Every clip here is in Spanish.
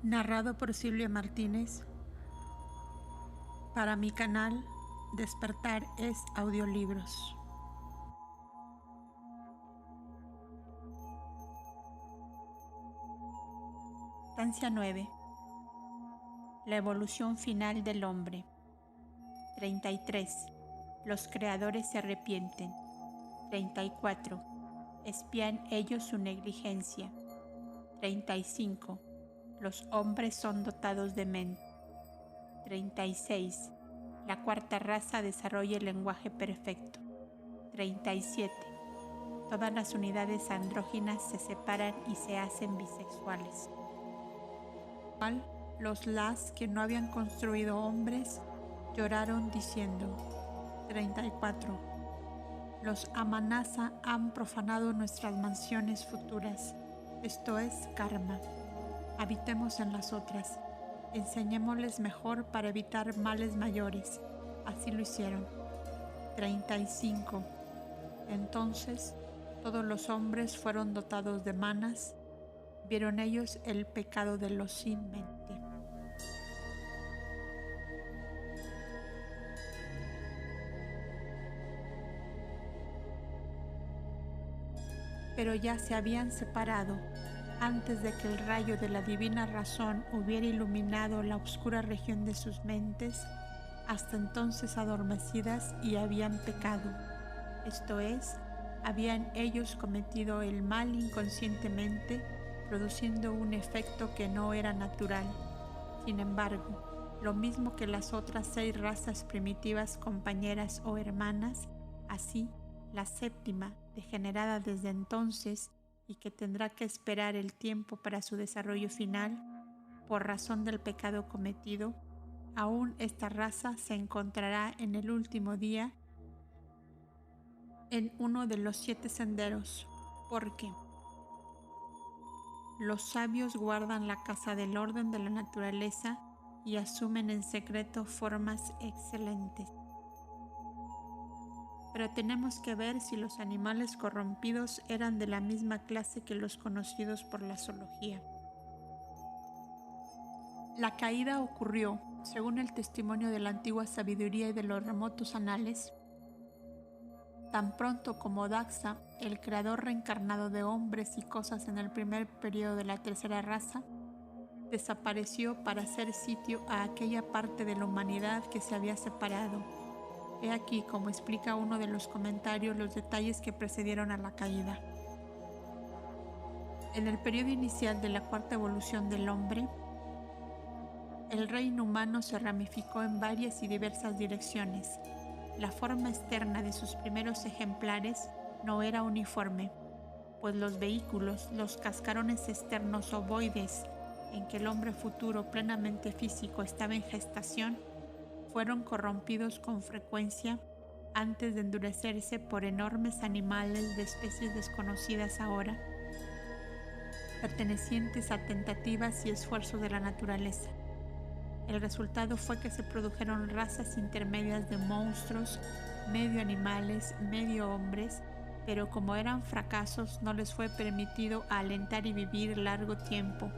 Narrado por Silvia Martínez para mi canal Despertar es Audiolibros. Estancia 9. La evolución final del hombre. 33. Los creadores se arrepienten. 34. Espían ellos su negligencia. 35. Los hombres son dotados de mente. 36. La cuarta raza desarrolla el lenguaje perfecto. 37. Todas las unidades andróginas se separan y se hacen bisexuales. Los las que no habían construido hombres lloraron diciendo. 34. Los Amanasa han profanado nuestras mansiones futuras, esto es karma. Habitemos en las otras, enseñémosles mejor para evitar males mayores. Así lo hicieron. 35. Entonces todos los hombres fueron dotados de manas, vieron ellos el pecado de los sin mente. Pero ya se habían separado antes de que el rayo de la divina razón hubiera iluminado la oscura región de sus mentes, hasta entonces adormecidas, y habían pecado. Esto es, habían ellos cometido el mal inconscientemente, produciendo un efecto que no era natural. Sin embargo, lo mismo que las otras 6 razas primitivas compañeras o hermanas, así la séptima, degenerada desde entonces y que tendrá que esperar el tiempo para su desarrollo final, por razón del pecado cometido, aún esta raza se encontrará en el último día en uno de los 7 senderos, porque los sabios guardan la casa del orden de la naturaleza y asumen en secreto formas excelentes. Pero tenemos que ver si los animales corrompidos eran de la misma clase que los conocidos por la zoología. La caída ocurrió, según el testimonio de la antigua sabiduría y de los remotos anales, tan pronto como Daxa, el creador reencarnado de hombres y cosas en el primer periodo de la tercera raza, desapareció para hacer sitio a aquella parte de la humanidad que se había separado. He aquí, como explica uno de los comentarios, los detalles que precedieron a la caída. En el periodo inicial de la cuarta evolución del hombre, el reino humano se ramificó en varias y diversas direcciones. La forma externa de sus primeros ejemplares no era uniforme, pues los vehículos, los cascarones externos ovoides en que el hombre futuro plenamente físico estaba en gestación, fueron corrompidos con frecuencia antes de endurecerse por enormes animales de especies desconocidas ahora, pertenecientes a tentativas y esfuerzos de la naturaleza. El resultado fue que se produjeron razas intermedias de monstruos, medio animales, medio hombres, pero como eran fracasos no les fue permitido alentar y vivir largo tiempo,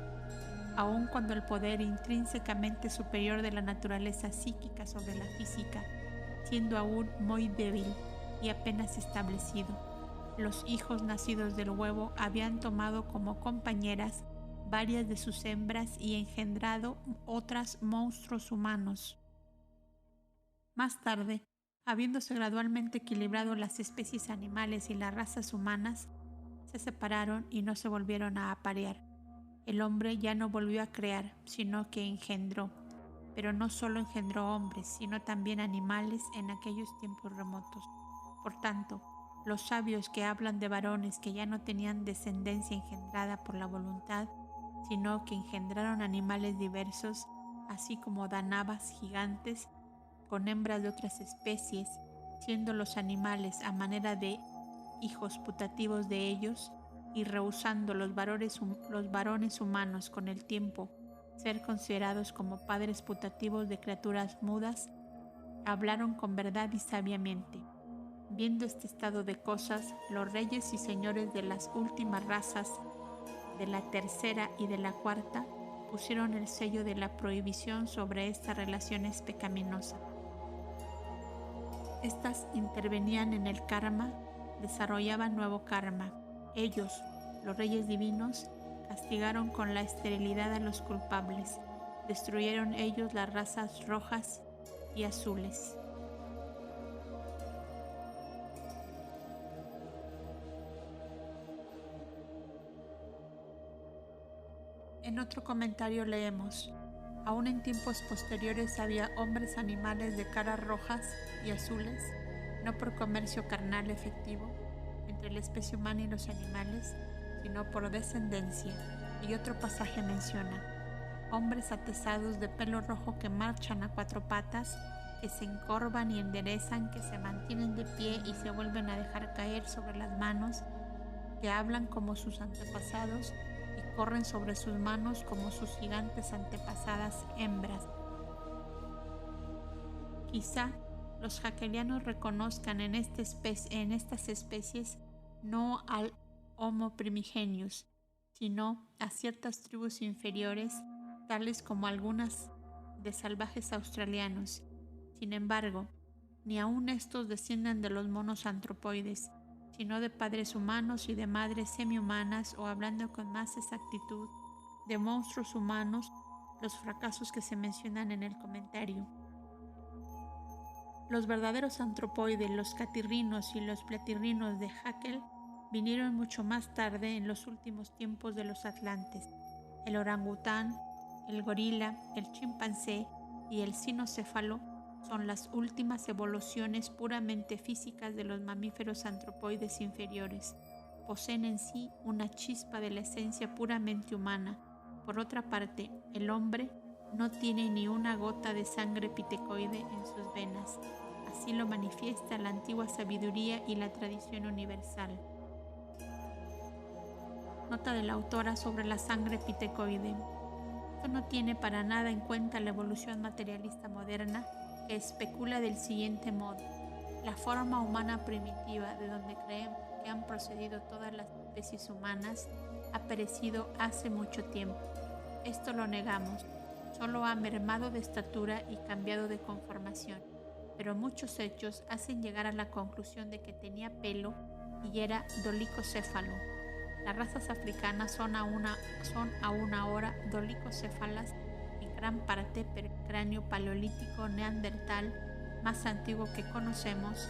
aun cuando el poder intrínsecamente superior de la naturaleza psíquica sobre la física, siendo aún muy débil y apenas establecido, los hijos nacidos del huevo habían tomado como compañeras varias de sus hembras y engendrado otras monstruos humanos. Más tarde, habiéndose gradualmente equilibrado las especies animales y las razas humanas, se separaron y no se volvieron a aparear. El hombre ya no volvió a crear, sino que engendró, pero no solo engendró hombres, sino también animales en aquellos tiempos remotos. Por tanto, los sabios que hablan de varones que ya no tenían descendencia engendrada por la voluntad, sino que engendraron animales diversos, así como danabas gigantes, con hembras de otras especies, siendo los animales a manera de hijos putativos de ellos, y rehusando los varones humanos con el tiempo ser considerados como padres putativos de criaturas mudas, hablaron con verdad y sabiamente. Viendo este estado de cosas, los reyes y señores de las últimas razas, de la tercera y de la cuarta, pusieron el sello de la prohibición sobre estas relaciones pecaminosas. Estas intervenían en el karma, desarrollaban nuevo karma. Ellos, los reyes divinos, castigaron con la esterilidad a los culpables. Destruyeron ellos las razas rojas y azules. En otro comentario leemos: aún en tiempos posteriores había hombres animales de caras rojas y azules, no por comercio carnal efectivo entre la especie humana y los animales, sino por descendencia. Y otro pasaje menciona: hombres atezados de pelo rojo que marchan a cuatro patas, que se encorvan y enderezan, que se mantienen de pie y se vuelven a dejar caer sobre las manos, que hablan como sus antepasados y corren sobre sus manos como sus gigantes antepasadas hembras. Quizá los hackelianos reconozcan en estas especies no al Homo primigenius, sino a ciertas tribus inferiores, tales como algunas de salvajes australianos. Sin embargo, ni aun estos descienden de los monos antropoides, sino de padres humanos y de madres semi-humanas, o hablando con más exactitud, de monstruos humanos, los fracasos que se mencionan en el comentario. Los verdaderos antropoides, los catirrinos y los platirrinos de Haeckel, vinieron mucho más tarde, en los últimos tiempos de los atlantes. El orangután, el gorila, el chimpancé y el cinocéfalo son las últimas evoluciones puramente físicas de los mamíferos antropoides inferiores. Poseen en sí una chispa de la esencia puramente humana. Por otra parte, el hombre no tiene ni una gota de sangre pitecoide en sus venas. Así lo manifiesta la antigua sabiduría y la tradición universal. Nota de la autora sobre la sangre pitecoide. Esto no tiene para nada en cuenta la evolución materialista moderna, que especula del siguiente modo: la forma humana primitiva, de donde creemos que han procedido todas las especies humanas, ha perecido hace mucho tiempo. Esto lo negamos, solo ha mermado de estatura y cambiado de conformación, pero muchos hechos hacen llegar a la conclusión de que tenía pelo y era dolicocéfalo. Las razas africanas son aún ahora dolicocéfalas, en gran parte per cráneo paleolítico neandertal más antiguo que conocemos.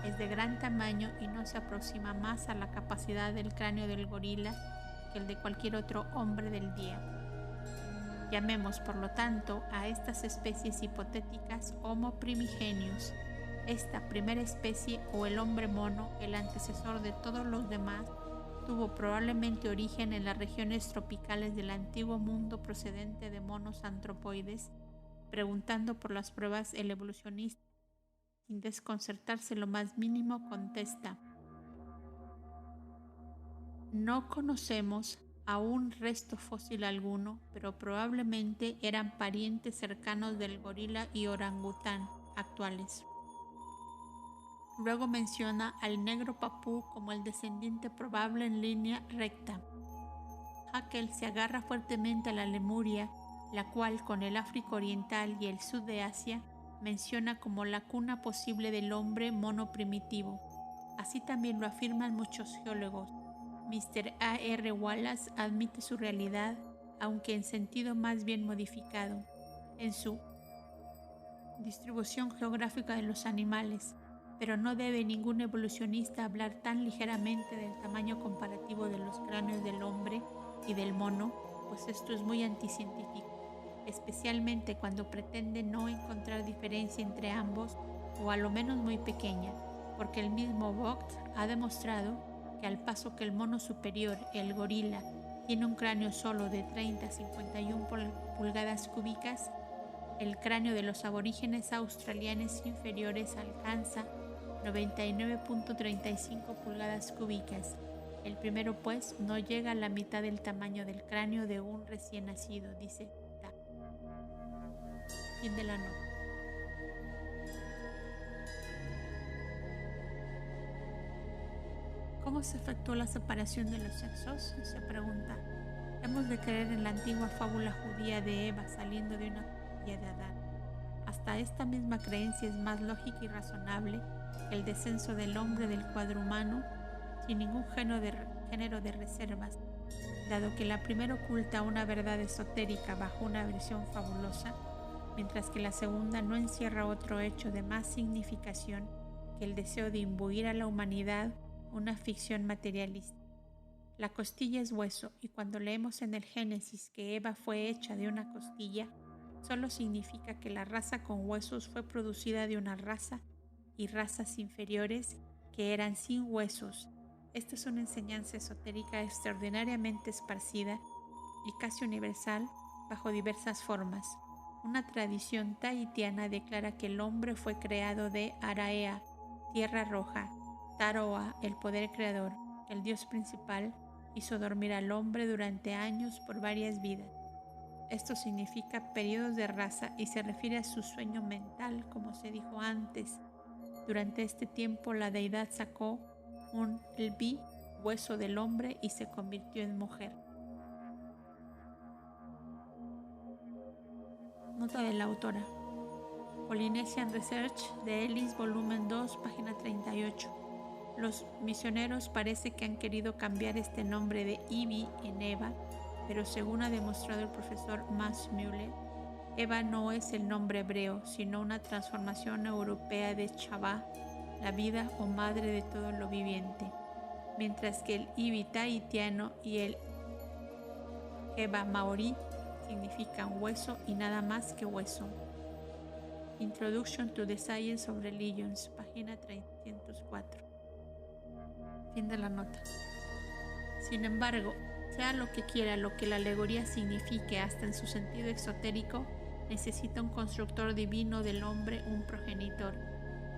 Es de gran tamaño y no se aproxima más a la capacidad del cráneo del gorila que el de cualquier otro hombre del día. Llamemos, por lo tanto, a estas especies hipotéticas Homo primigenius. Esta primera especie, o el hombre mono, el antecesor de todos los demás, tuvo probablemente origen en las regiones tropicales del antiguo mundo procedente de monos antropoides. Preguntando por las pruebas, el evolucionista, sin desconcertarse lo más mínimo, contesta: no conocemos aún resto fósil alguno, pero probablemente eran parientes cercanos del gorila y orangután actuales. Luego menciona al negro papú como el descendiente probable en línea recta. Haeckel se agarra fuertemente a la Lemuria, la cual, con el África Oriental y el sur de Asia, menciona como la cuna posible del hombre mono primitivo. Así también lo afirman muchos geólogos. Mr. A. R. Wallace admite su realidad, aunque en sentido más bien modificado, en su distribución geográfica de los animales, pero no debe ningún evolucionista hablar tan ligeramente del tamaño comparativo de los cráneos del hombre y del mono, pues esto es muy anticientífico, especialmente cuando pretende no encontrar diferencia entre ambos, o a lo menos muy pequeña, porque el mismo Vogt ha demostrado que al paso que el mono superior, el gorila, tiene un cráneo solo de 30 a 51 pulgadas cúbicas, el cráneo de los aborígenes australianos inferiores alcanza 99.35 pulgadas cúbicas. El primero, pues, no llega a la mitad del tamaño del cráneo de un recién nacido, dice Ta. Fin de la nota. ¿Cómo se efectuó la separación de los sexos?, se pregunta. Hemos de creer en la antigua fábula judía de Eva saliendo de una costilla de Adán. Hasta esta misma creencia es más lógica y razonable que el descenso del hombre del cuadro humano sin ningún género de reservas, dado que la primera oculta una verdad esotérica bajo una versión fabulosa, mientras que la segunda no encierra otro hecho de más significación que el deseo de imbuir a la humanidad una ficción materialista. La costilla es hueso, y cuando leemos en el Génesis que Eva fue hecha de una costilla, solo significa que la raza con huesos fue producida de una raza y razas inferiores que eran sin huesos. Esta es una enseñanza esotérica extraordinariamente esparcida y casi universal bajo diversas formas. Una tradición tahitiana declara que el hombre fue creado de Araea, tierra roja. Taroa, el poder creador, el dios principal, hizo dormir al hombre durante años por varias vidas. Esto significa periodos de raza y se refiere a su sueño mental, como se dijo antes. Durante este tiempo la deidad sacó un lbi, hueso del hombre, y se convirtió en mujer. Nota de la autora. Polynesian Research de Ellis, volumen 2, página 38. Los misioneros parece que han querido cambiar este nombre de Ibi en Eva, pero según ha demostrado el profesor Max Müller, Eva no es el nombre hebreo, sino una transformación europea de Chava, la vida o madre de todo lo viviente, mientras que el Ibi tahitiano y el Eva maorí significan hueso y nada más que hueso. Introduction to the Science of Religions, página 304. Fin de la nota. Sin embargo, sea lo que quiera lo que la alegoría signifique, hasta en su sentido exotérico, necesita un constructor divino del hombre, un progenitor.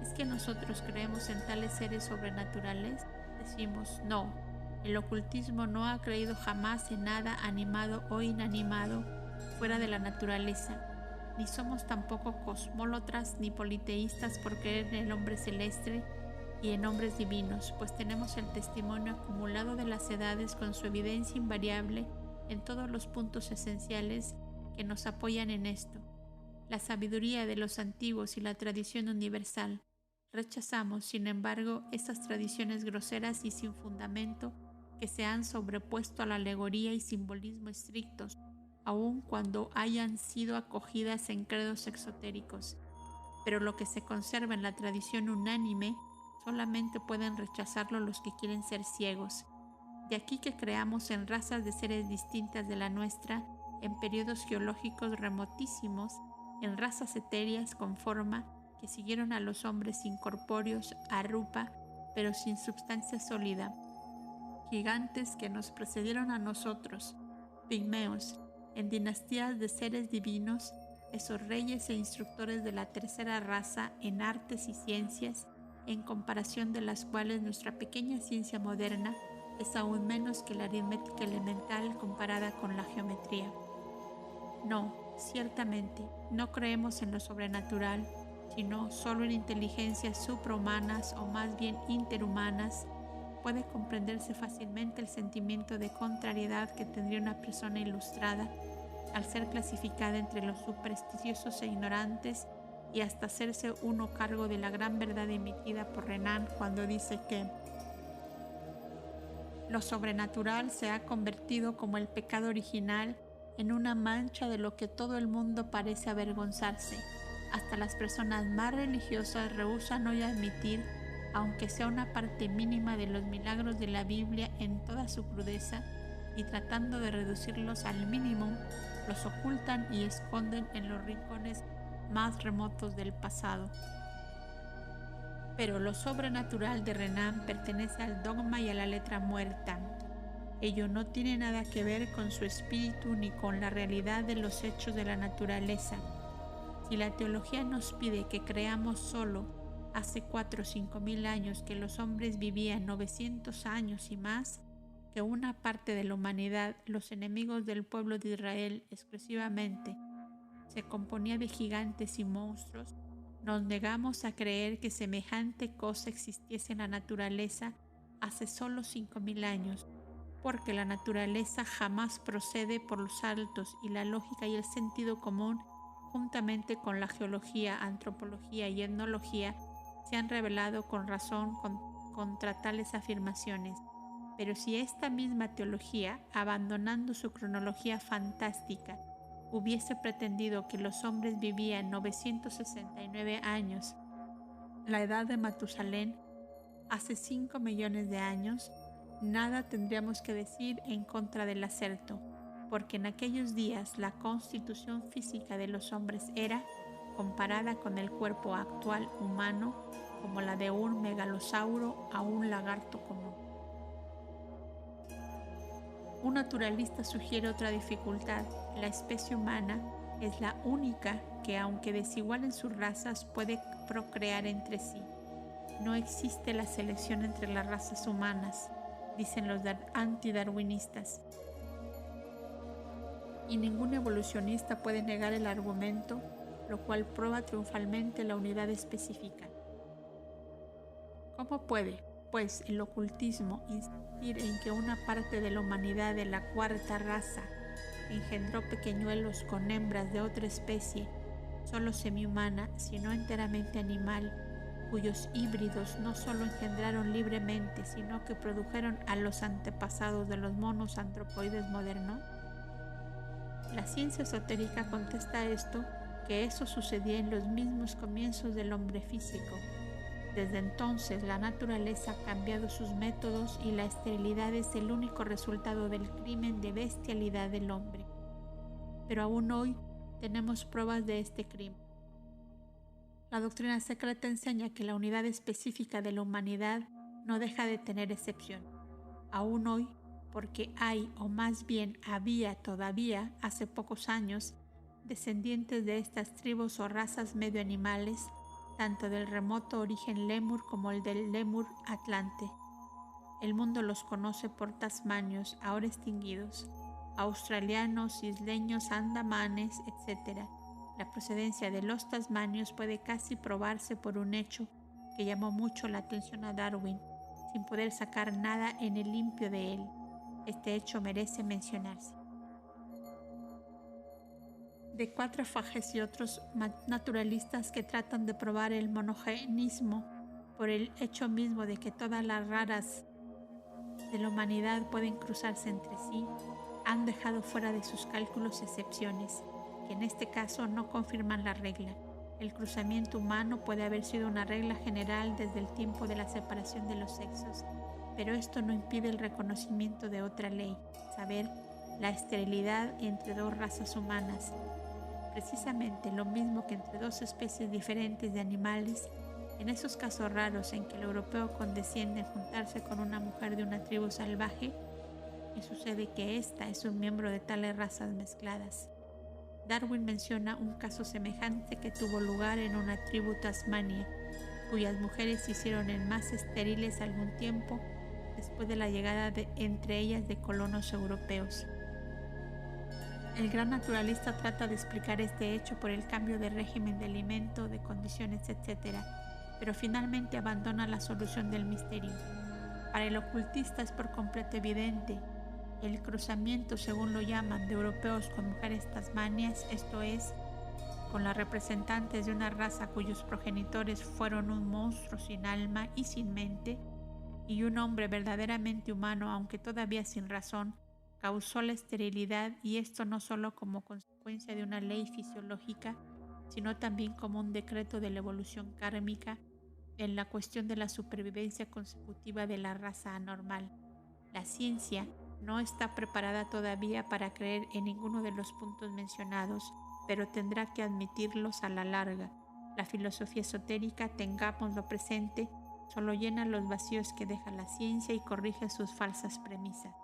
¿Es que nosotros creemos en tales seres sobrenaturales? Decimos no. El ocultismo no ha creído jamás en nada animado o inanimado fuera de la naturaleza. Ni somos tampoco cosmólatras ni politeístas por creer en el hombre celeste y en hombres divinos, pues tenemos el testimonio acumulado de las edades con su evidencia invariable en todos los puntos esenciales que nos apoyan en esto. La sabiduría de los antiguos y la tradición universal. Rechazamos, sin embargo, esas tradiciones groseras y sin fundamento que se han sobrepuesto a la alegoría y simbolismo estrictos, aun cuando hayan sido acogidas en credos exotéricos. Pero lo que se conserva en la tradición unánime solamente pueden rechazarlo los que quieren ser ciegos. De aquí que creamos en razas de seres distintas de la nuestra, en periodos geológicos remotísimos, en razas etéreas con forma que siguieron a los hombres incorpóreos a rupa, pero sin substancia sólida. Gigantes que nos precedieron a nosotros, pigmeos, en dinastías de seres divinos, esos reyes e instructores de la tercera raza en artes y ciencias, en comparación de las cuales nuestra pequeña ciencia moderna es aún menos que la aritmética elemental comparada con la geometría. No, ciertamente, no creemos en lo sobrenatural, sino solo en inteligencias suprahumanas o más bien interhumanas. Puede comprenderse fácilmente el sentimiento de contrariedad que tendría una persona ilustrada al ser clasificada entre los supersticiosos e ignorantes y hasta hacerse uno cargo de la gran verdad emitida por Renan cuando dice que lo sobrenatural se ha convertido como el pecado original en una mancha de lo que todo el mundo parece avergonzarse. Hasta las personas más religiosas rehúsan hoy admitir, aunque sea una parte mínima de los milagros de la Biblia en toda su crudeza, y tratando de reducirlos al mínimo, los ocultan y esconden en los rincones más remotos del pasado. Pero lo sobrenatural de Renan pertenece al dogma y a la letra muerta. Ello no tiene nada que ver con su espíritu ni con la realidad de los hechos de la naturaleza. Si la teología nos pide que creamos solo hace 4 o 5 mil años que los hombres vivían 900 años y más, que una parte de la humanidad, los enemigos del pueblo de Israel exclusivamente, se componía de gigantes y monstruos, nos negamos a creer que semejante cosa existiese en la naturaleza hace solo 5.000 años. porque la naturaleza jamás procede por los saltos y la lógica y el sentido común, juntamente con la geología, antropología y etnología, se han rebelado con razón contra tales afirmaciones. Pero si esta misma teología, abandonando su cronología fantástica, hubiese pretendido que los hombres vivían 969 años, la edad de Matusalén, hace 5 millones de años, nada tendríamos que decir en contra del aserto, porque en aquellos días la constitución física de los hombres era, comparada con el cuerpo actual humano, como la de un megalosauro a un lagarto común. Un naturalista sugiere otra dificultad. La especie humana es la única que, aunque desigual en sus razas, puede procrear entre sí. No existe la selección entre las razas humanas, dicen los antidarwinistas. Y ningún evolucionista puede negar el argumento, lo cual prueba triunfalmente la unidad específica. ¿Cómo puede, pues, el ocultismo insistir en que una parte de la humanidad de la cuarta raza engendró pequeñuelos con hembras de otra especie, solo semihumana, sino enteramente animal, cuyos híbridos no solo engendraron libremente, sino que produjeron a los antepasados de los monos antropoides modernos? La ciencia esotérica contesta a esto que eso sucedía en los mismos comienzos del hombre físico. Desde entonces la naturaleza ha cambiado sus métodos y la esterilidad es el único resultado del crimen de bestialidad del hombre. Pero aún hoy tenemos pruebas de este crimen. La doctrina secreta enseña que la unidad específica de la humanidad no deja de tener excepción. Aún hoy, porque hay, o más bien había todavía, hace pocos años, descendientes de estas tribus o razas medio animales, tanto del remoto origen lémur como el del lémur atlante. El mundo los conoce por tasmanios, ahora extinguidos, australianos, isleños, andamanes, etc. La procedencia de los tasmanios puede casi probarse por un hecho que llamó mucho la atención a Darwin, sin poder sacar nada en el limpio de él. Este hecho merece mencionarse. De Quatrefages y otros naturalistas que tratan de probar el monogenismo por el hecho mismo de que todas las raras de la humanidad pueden cruzarse entre sí, han dejado fuera de sus cálculos excepciones, que en este caso no confirman la regla. El cruzamiento humano puede haber sido una regla general desde el tiempo de la separación de los sexos, pero esto no impide el reconocimiento de otra ley, saber, la esterilidad entre dos razas humanas. Precisamente lo mismo que entre dos especies diferentes de animales, en esos casos raros en que el europeo condesciende en juntarse con una mujer de una tribu salvaje, y sucede que ésta es un miembro de tales razas mezcladas. Darwin menciona un caso semejante que tuvo lugar en una tribu Tasmania, cuyas mujeres se hicieron en más estériles algún tiempo después de la llegada entre ellas de colonos europeos. El gran naturalista trata de explicar este hecho por el cambio de régimen de alimento, de condiciones, etc., pero finalmente abandona la solución del misterio. Para el ocultista es por completo evidente. El cruzamiento, según lo llaman, de europeos con mujeres tasmanias, esto es, con las representantes de una raza cuyos progenitores fueron un monstruo sin alma y sin mente, y un hombre verdaderamente humano, aunque todavía sin razón, causó la esterilidad, y esto no solo como consecuencia de una ley fisiológica, sino también como un decreto de la evolución kármica en la cuestión de la supervivencia consecutiva de la raza anormal. La ciencia no está preparada todavía para creer en ninguno de los puntos mencionados, pero tendrá que admitirlos a la larga. La filosofía esotérica, tengámoslo presente, solo llena los vacíos que deja la ciencia y corrige sus falsas premisas.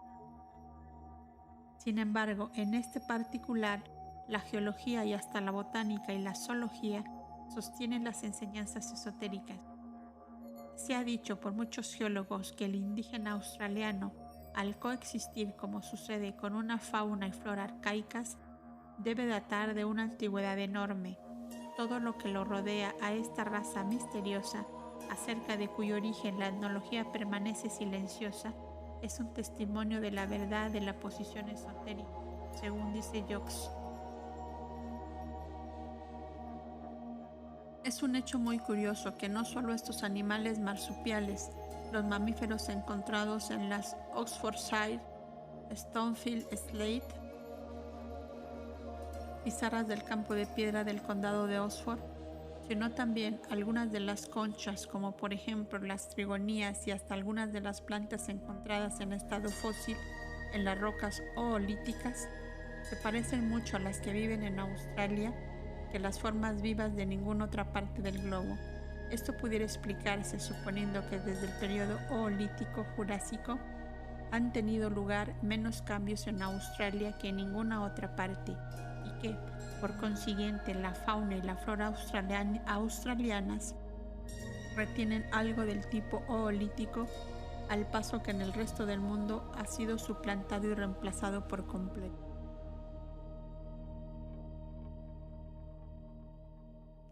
Sin embargo, en este particular, la geología y hasta la botánica y la zoología sostienen las enseñanzas esotéricas. Se ha dicho por muchos geólogos que el indígena australiano, al coexistir como sucede con una fauna y flora arcaicas, debe datar de una antigüedad enorme. Todo lo que lo rodea a esta raza misteriosa, acerca de cuyo origen la etnología permanece silenciosa, Es un testimonio de la verdad de la posición esotérica, según dice Jocks. Es un hecho muy curioso que no solo estos animales marsupiales, los mamíferos encontrados en las Oxfordshire, Stonefield Slate, pizarras del campo de piedra del condado de Oxford, sino también algunas de las conchas, como por ejemplo las trigonías y hasta algunas de las plantas encontradas en estado fósil en las rocas oolíticas, se parecen mucho a las que viven en Australia que las formas vivas de ninguna otra parte del globo. Esto pudiera explicarse suponiendo que desde el periodo oolítico jurásico han tenido lugar menos cambios en Australia que en ninguna otra parte y que, por consiguiente, la fauna y la flora australianas retienen algo del tipo oolítico, al paso que en el resto del mundo ha sido suplantado y reemplazado por completo.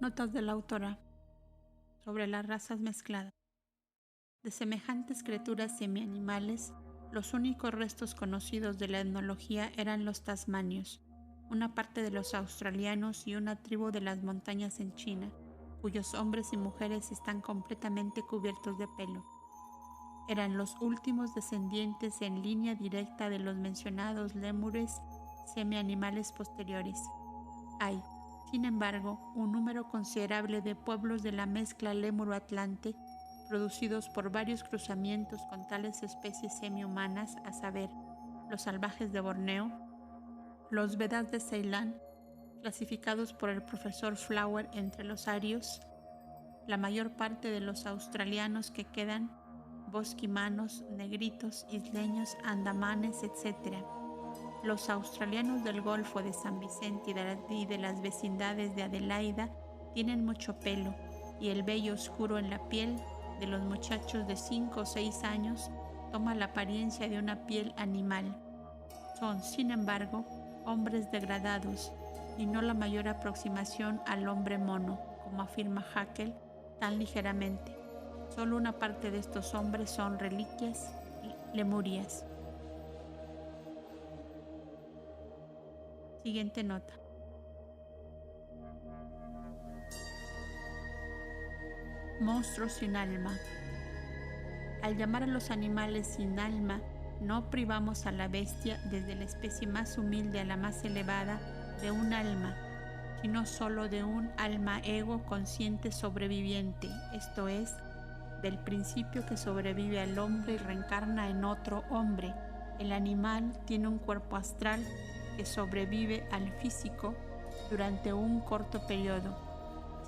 Notas de la autora sobre las razas mezcladas. De semejantes criaturas semianimales, los únicos restos conocidos de la etnología eran los tasmanios, una parte de los australianos y una tribu de las montañas en China, cuyos hombres y mujeres están completamente cubiertos de pelo. Eran los últimos descendientes en línea directa de los mencionados lémures semianimales posteriores. Hay, sin embargo, un número considerable de pueblos de la mezcla lémuro-atlante producidos por varios cruzamientos con tales especies semi-humanas, a saber, los salvajes de Borneo, los Vedas de Ceilán, clasificados por el profesor Flower entre los arios, la mayor parte de los australianos que quedan, bosquimanos, negritos, isleños, andamanes, etc. Los australianos del Golfo de San Vicente y de las vecindades de Adelaida tienen mucho pelo y el vello oscuro en la piel de los muchachos de 5 o 6 años toma la apariencia de una piel animal. Son, sin embargo, hombres degradados y no la mayor aproximación al hombre mono, como afirma Haeckel tan ligeramente. Solo una parte de estos hombres son reliquias lemurias. Siguiente nota. Monstruos sin alma. Al llamar a los animales sin alma, no privamos a la bestia, desde la especie más humilde a la más elevada, de un alma, sino solo de un alma ego consciente sobreviviente, esto es, del principio que sobrevive al hombre y reencarna en otro hombre. El animal tiene un cuerpo astral que sobrevive al físico durante un corto periodo.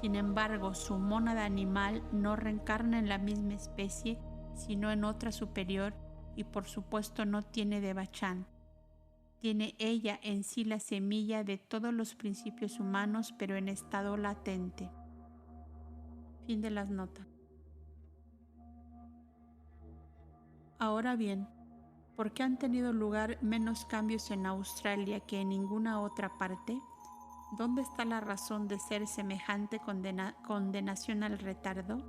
Sin embargo, su mónada animal no reencarna en la misma especie, sino en otra superior, y por supuesto no tiene devachan. Tiene ella en sí la semilla de todos los principios humanos, pero en estado latente. Fin de las notas. Ahora bien, ¿por qué han tenido lugar menos cambios en Australia que en ninguna otra parte? ¿Dónde está la razón de ser semejante condenación al retardo?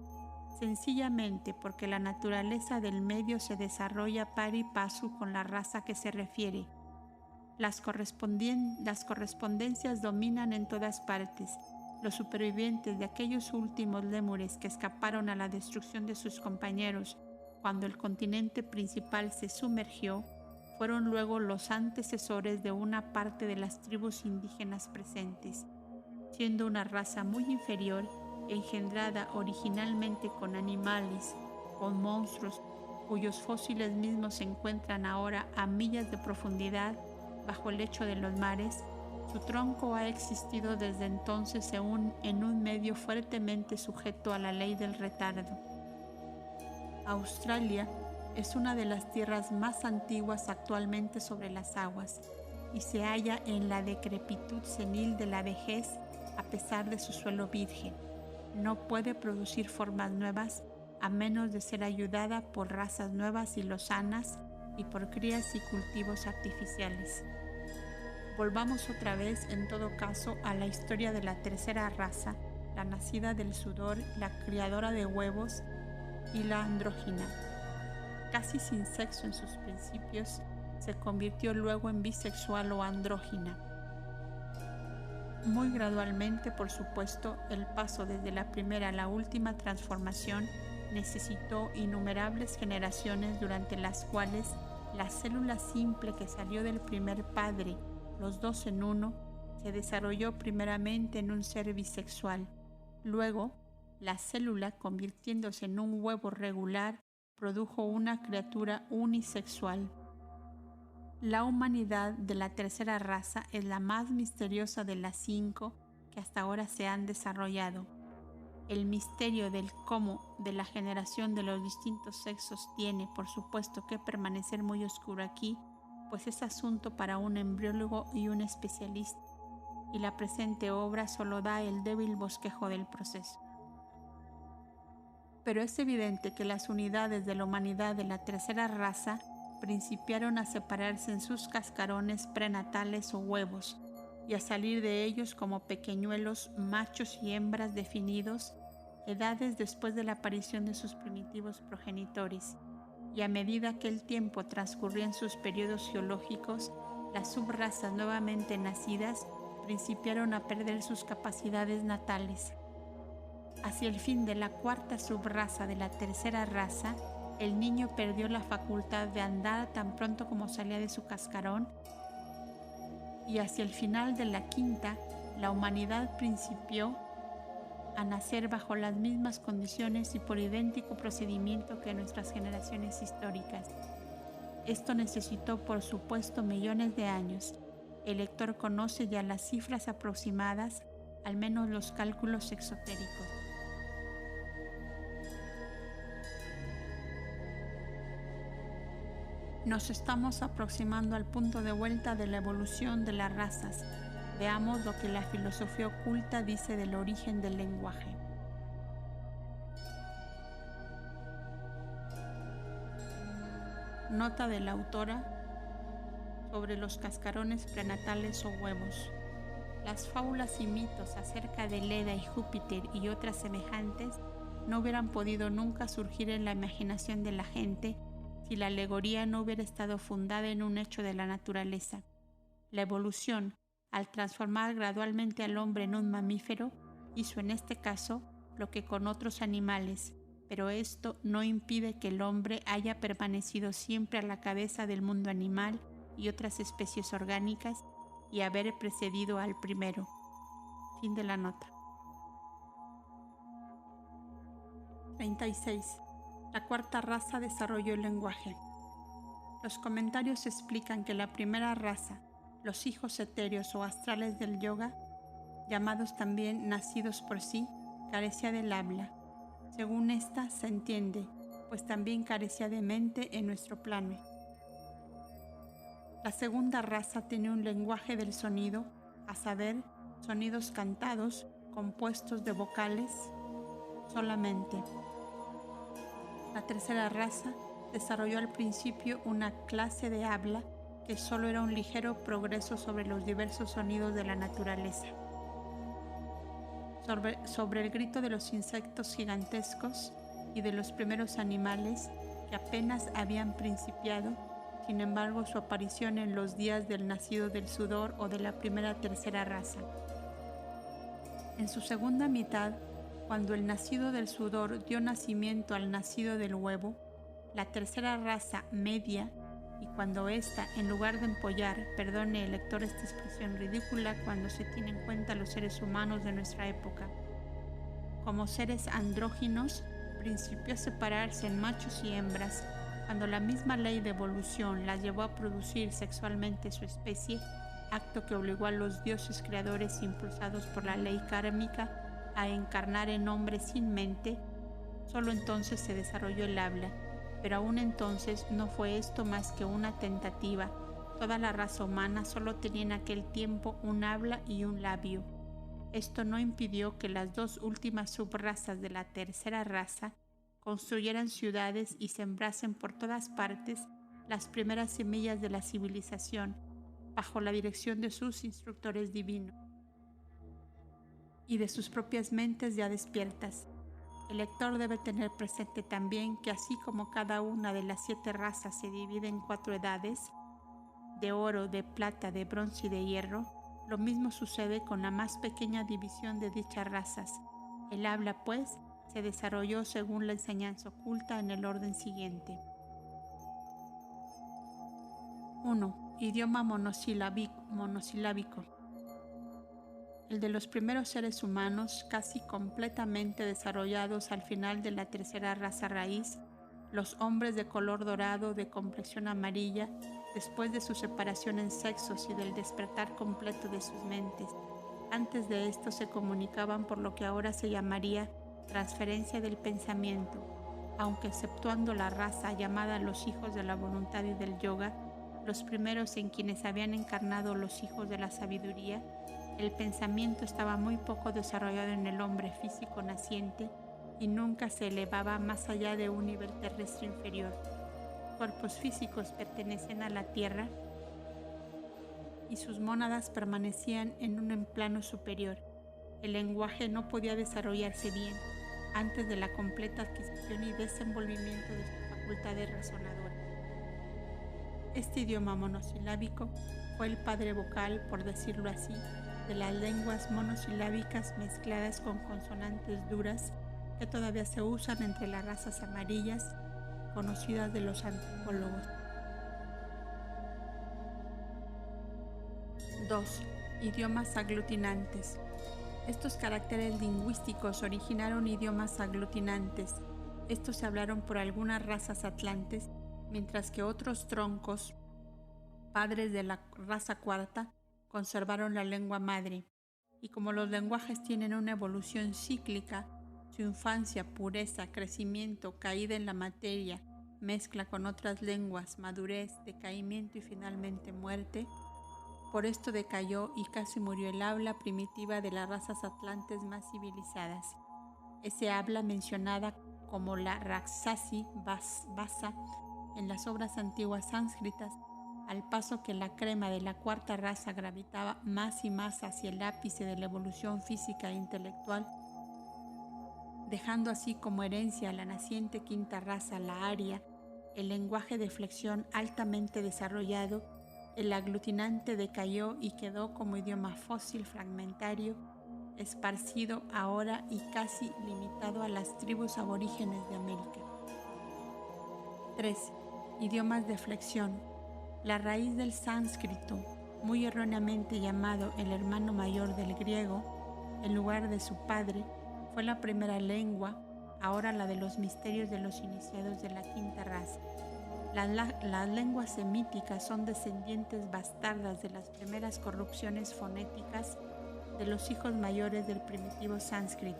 Sencillamente porque la naturaleza del medio se desarrolla pari passu con la raza que se refiere. Las correspondencias dominan en todas partes. Los supervivientes de aquellos últimos lémures que escaparon a la destrucción de sus compañeros cuando el continente principal se sumergió, fueron luego los antecesores de una parte de las tribus indígenas presentes, siendo una raza muy inferior, engendrada originalmente con animales, con monstruos, cuyos fósiles mismos se encuentran ahora a millas de profundidad bajo el lecho de los mares. Su tronco ha existido desde entonces en un medio fuertemente sujeto a la ley del retardo. Australia es una de las tierras más antiguas actualmente sobre las aguas y se halla en la decrepitud senil de la vejez a pesar de su suelo virgen. No puede producir formas nuevas a menos de ser ayudada por razas nuevas y lozanas y por crías y cultivos artificiales. Volvamos otra vez, en todo caso, a la historia de la tercera raza, la nacida del sudor, la criadora de huevos y la andrógina. casi sin sexo en sus principios, se convirtió luego en bisexual o andrógina. Muy gradualmente, por supuesto, el paso desde la primera a la última transformación necesitó innumerables generaciones durante las cuales la célula simple que salió del primer padre, los dos en uno, se desarrolló primeramente en un ser bisexual. Luego, la célula, convirtiéndose en un huevo regular, produjo una criatura unisexual. La humanidad de la tercera raza es la más misteriosa de las 5 que hasta ahora se han desarrollado. El misterio del cómo de la generación de los distintos sexos tiene, por supuesto, que permanecer muy oscuro aquí, pues es asunto para un embriólogo y un especialista, y la presente obra solo da el débil bosquejo del proceso. Pero es evidente que las unidades de la humanidad de la tercera raza principiaron a separarse en sus cascarones prenatales o huevos, y a salir de ellos como pequeñuelos machos y hembras definidos, edades después de la aparición de sus primitivos progenitores, y a medida que el tiempo transcurría en sus periodos geológicos, las subrazas nuevamente nacidas principiaron a perder sus capacidades natales. Hacia el fin de la cuarta subraza de la tercera raza, el niño perdió la facultad de andar tan pronto como salía de su cascarón, y hacia el final de la quinta, la humanidad principió a nacer bajo las mismas condiciones y por idéntico procedimiento que nuestras generaciones históricas. Esto necesitó, por supuesto, millones de años. El lector conoce ya las cifras aproximadas, al menos los cálculos exotéricos. Nos estamos aproximando al punto de vuelta de la evolución de las razas. Veamos lo que la filosofía oculta dice del origen del lenguaje. Nota de la autora sobre los cascarones prenatales o huevos. Las fábulas y mitos acerca de Leda y Júpiter y otras semejantes no hubieran podido nunca surgir en la imaginación de la gente si la alegoría no hubiera estado fundada en un hecho de la naturaleza. La evolución, al transformar gradualmente al hombre en un mamífero, hizo en este caso lo que con otros animales, pero esto no impide que el hombre haya permanecido siempre a la cabeza del mundo animal y otras especies orgánicas y haber precedido al primero. Fin de la nota. 36. La cuarta raza desarrolló el lenguaje. Los comentarios explican que la primera raza, los hijos etéreos o astrales del yoga, llamados también nacidos por sí, carecía del habla. Según esta se entiende, pues también carecía de mente en nuestro plano. La segunda raza tiene un lenguaje del sonido, a saber, sonidos cantados, compuestos de vocales solamente. La tercera raza desarrolló al principio una clase de habla que solo era un ligero progreso sobre los diversos sonidos de la naturaleza. Sobre el grito de los insectos gigantescos y de los primeros animales que apenas habían principiado, sin embargo, su aparición en los días del nacido del sudor o de la primera tercera raza. En su segunda mitad, cuando el nacido del sudor dio nacimiento al nacido del huevo, la tercera raza media, y cuando ésta, en lugar de empollar, perdone el lector esta expresión ridícula cuando se tiene en cuenta los seres humanos de nuestra época, como seres andróginos, principió a separarse en machos y hembras, cuando la misma ley de evolución las llevó a producir sexualmente su especie, acto que obligó a los dioses creadores impulsados por la ley kármica a encarnar en hombres sin mente, solo entonces se desarrolló el habla, pero aún entonces no fue esto más que una tentativa. Toda la raza humana solo tenía en aquel tiempo un habla y un labio. Esto no impidió que las dos últimas subrazas de la tercera raza construyeran ciudades y sembrasen por todas partes las primeras semillas de la civilización, bajo la dirección de sus instructores divinos y de sus propias mentes ya despiertas. El lector debe tener presente también que así como cada una de las 7 razas se divide en 4 edades, de oro, de plata, de bronce y de hierro, lo mismo sucede con la más pequeña división de dichas razas. El habla, pues, se desarrolló según la enseñanza oculta en el orden siguiente. 1. Idioma monosilábico. El de los primeros seres humanos, casi completamente desarrollados al final de la tercera raza raíz, los hombres de color dorado de complexión amarilla, después de su separación en sexos y del despertar completo de sus mentes. Antes de esto se comunicaban por lo que ahora se llamaría transferencia del pensamiento, aunque exceptuando la raza llamada los hijos de la voluntad y del yoga, los primeros en quienes habían encarnado los hijos de la sabiduría, el pensamiento estaba muy poco desarrollado en el hombre físico naciente y nunca se elevaba más allá de un nivel terrestre inferior. Cuerpos físicos pertenecen a la tierra y sus mónadas permanecían en un plano superior. El lenguaje no podía desarrollarse bien antes de la completa adquisición y desenvolvimiento de sus facultades razonadoras. Este idioma monosilábico fue el padre vocal, por decirlo así, de las lenguas monosilábicas mezcladas con consonantes duras que todavía se usan entre las razas amarillas conocidas de los antropólogos. 2. Idiomas aglutinantes. Estos caracteres lingüísticos originaron idiomas aglutinantes. Estos se hablaron por algunas razas atlantes, mientras que otros troncos, padres de la raza cuarta, conservaron la lengua madre. Y como los lenguajes tienen una evolución cíclica, su infancia, pureza, crecimiento, caída en la materia, mezcla con otras lenguas, madurez, decaimiento y finalmente muerte, por esto decayó y casi murió el habla primitiva de las razas atlantes más civilizadas. Ese habla mencionada como la Raksasi Vasa en las obras antiguas sánscritas, al paso que la crema de la cuarta raza gravitaba más y más hacia el ápice de la evolución física e intelectual, dejando así como herencia a la naciente quinta raza, la aria, el lenguaje de flexión altamente desarrollado. El aglutinante decayó y quedó como idioma fósil fragmentario, esparcido ahora y casi limitado a las tribus aborígenes de América. 3. Idiomas de flexión. La raíz del sánscrito, muy erróneamente llamado el hermano mayor del griego, en lugar de su padre, fue la primera lengua, ahora la de los misterios de los iniciados de la quinta raza. Las lenguas semíticas son descendientes bastardas de las primeras corrupciones fonéticas de los hijos mayores del primitivo sánscrito.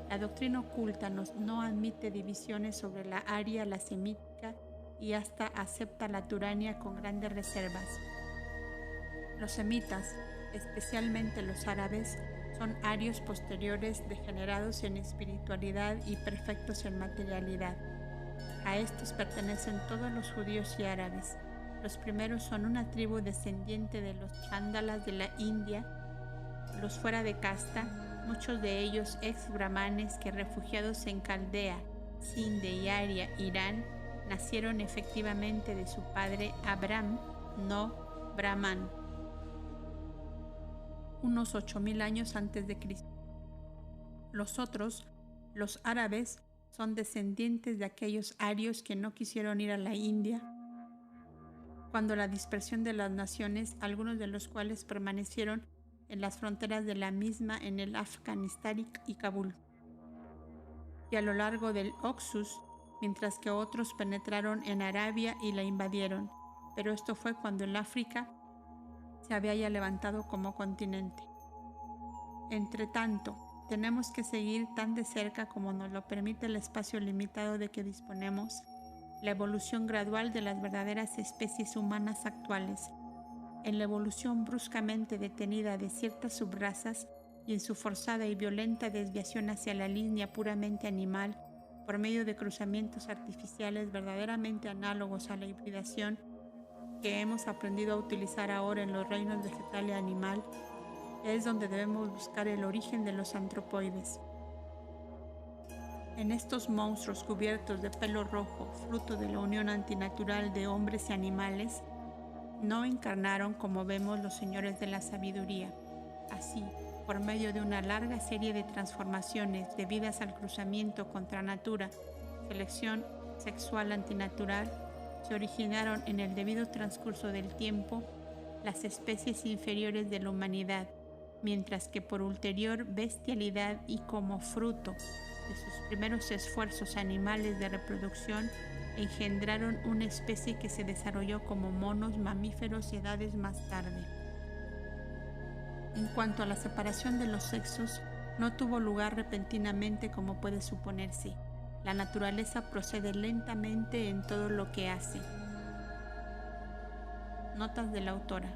La doctrina oculta no admite divisiones sobre la aria, la semítica y hasta acepta la turania con grandes reservas. Los semitas, especialmente los árabes, son arios posteriores degenerados en espiritualidad y perfectos en materialidad. A estos pertenecen todos los judíos y árabes. Los primeros son una tribu descendiente de los chándalas de la India, los fuera de casta, muchos de ellos ex-brahmanes que refugiados en Caldea, Sinde y Aria, Irán, nacieron efectivamente de su padre Abraham, no Brahman, unos 8000 años antes de Cristo. Los otros, los árabes, son descendientes de aquellos arios que no quisieron ir a la India cuando la dispersión de las naciones, algunos de los cuales permanecieron en las fronteras de la misma en el Afganistán y Kabul, y a lo largo del Oxus, mientras que otros penetraron en Arabia y la invadieron, pero esto fue cuando el África se había ya levantado como continente. Entre tanto, tenemos que seguir tan de cerca como nos lo permite el espacio limitado de que disponemos, la evolución gradual de las verdaderas especies humanas actuales, en la evolución bruscamente detenida de ciertas subrazas y en su forzada y violenta desviación hacia la línea puramente animal por medio de cruzamientos artificiales verdaderamente análogos a la hibridación que hemos aprendido a utilizar ahora en los reinos vegetal y animal, es donde debemos buscar el origen de los antropoides. En estos monstruos cubiertos de pelo rojo, fruto de la unión antinatural de hombres y animales, no encarnaron como vemos los señores de la sabiduría. Así, por medio de una larga serie de transformaciones debidas al cruzamiento contra natura, selección sexual antinatural, se originaron en el debido transcurso del tiempo las especies inferiores de la humanidad, mientras que por ulterior bestialidad y como fruto de sus primeros esfuerzos animales de reproducción, engendraron una especie que se desarrolló como monos mamíferos y edades más tarde. En cuanto a la separación de los sexos, no tuvo lugar repentinamente como puede suponerse. La naturaleza procede lentamente en todo lo que hace. Notas de la autora.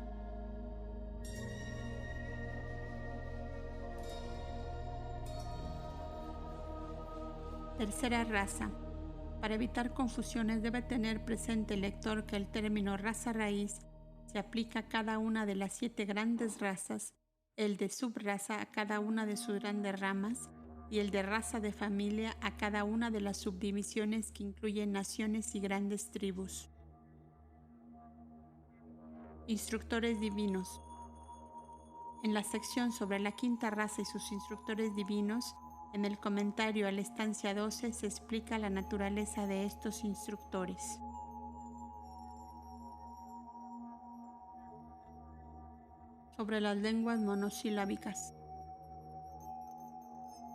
Tercera raza. Para evitar confusiones debe tener presente el lector que el término raza raíz se aplica a cada una de las 7 grandes razas, el de subraza a cada una de sus grandes ramas y el de raza de familia a cada una de las subdivisiones que incluyen naciones y grandes tribus. Instructores divinos. En la sección sobre la quinta raza y sus instructores divinos, en el comentario a la estancia 12 se explica la naturaleza de estos instructores. Sobre las lenguas monosilábicas.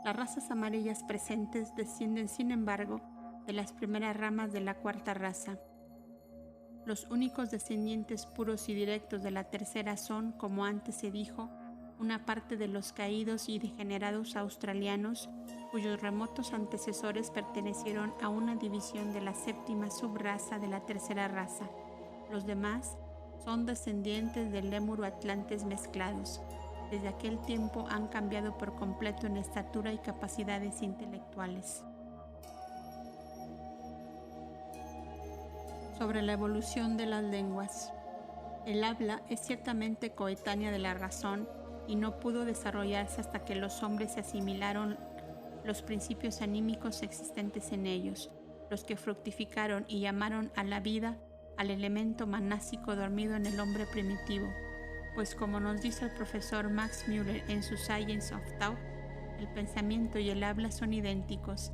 Las razas amarillas presentes descienden, sin embargo, de las primeras ramas de la cuarta raza. Los únicos descendientes puros y directos de la tercera son, como antes se dijo, una parte de los caídos y degenerados australianos, cuyos remotos antecesores pertenecieron a una división de la séptima subraza de la tercera raza. Los demás son descendientes del lémuro atlantes mezclados. Desde aquel tiempo han cambiado por completo en estatura y capacidades intelectuales. Sobre la evolución de las lenguas. El habla es ciertamente coetánea de la razón y no pudo desarrollarse hasta que los hombres se asimilaron los principios anímicos existentes en ellos, los que fructificaron y llamaron a la vida al elemento manásico dormido en el hombre primitivo, pues como nos dice el profesor Max Müller en su Science of Thought, el pensamiento y el habla son idénticos.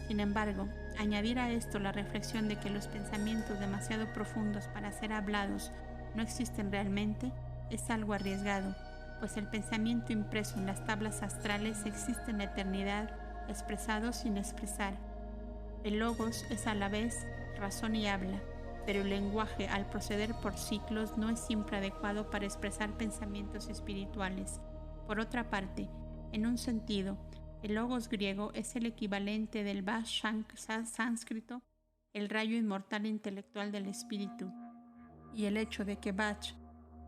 Sin embargo, añadir a esto la reflexión de que los pensamientos demasiado profundos para ser hablados no existen realmente es algo arriesgado, pues el pensamiento impreso en las tablas astrales existe en la eternidad, expresado sin expresar. El logos es a la vez razón y habla, pero el lenguaje, al proceder por ciclos, no es siempre adecuado para expresar pensamientos espirituales. Por otra parte, en un sentido, el logos griego es el equivalente del Vash sánscrito, el rayo inmortal intelectual del espíritu, y el hecho de que Vach,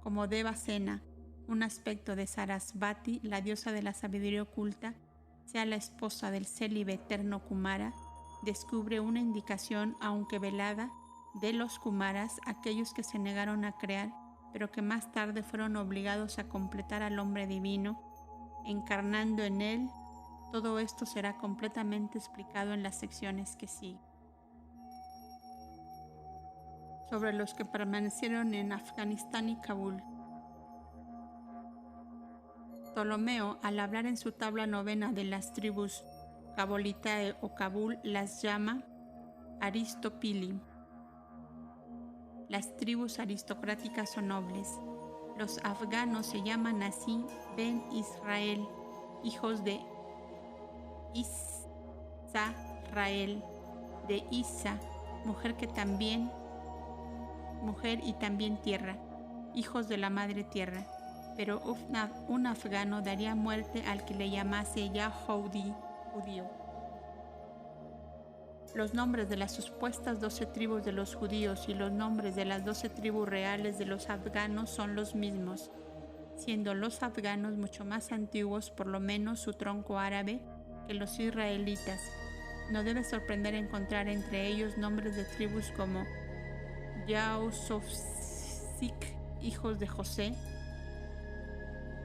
como Devasena, un aspecto de Sarasvati, la diosa de la sabiduría oculta, sea la esposa del célibe eterno Kumara, descubre una indicación, aunque velada, de los Kumaras, aquellos que se negaron a crear, pero que más tarde fueron obligados a completar al hombre divino, encarnando en él. Todo esto será completamente explicado en las secciones que siguen. Sobre los que permanecieron en Afganistán y Kabul. Ptolomeo, al hablar en su tabla novena de las tribus Kabolitae o Kabul, las llama Aristopili. Las tribus aristocráticas o nobles. Los afganos se llaman así Ben Israel, hijos de Israel, de Isa, mujer y también tierra, hijos de la madre tierra. Pero un afgano daría muerte al que le llamase Yahudi, judío. Los nombres de las supuestas 12 tribus de los judíos y los nombres de las 12 tribus reales de los afganos son los mismos, siendo los afganos mucho más antiguos, por lo menos su tronco árabe, que los israelitas. No debe sorprender encontrar entre ellos nombres de tribus como Yausofsik, hijos de José,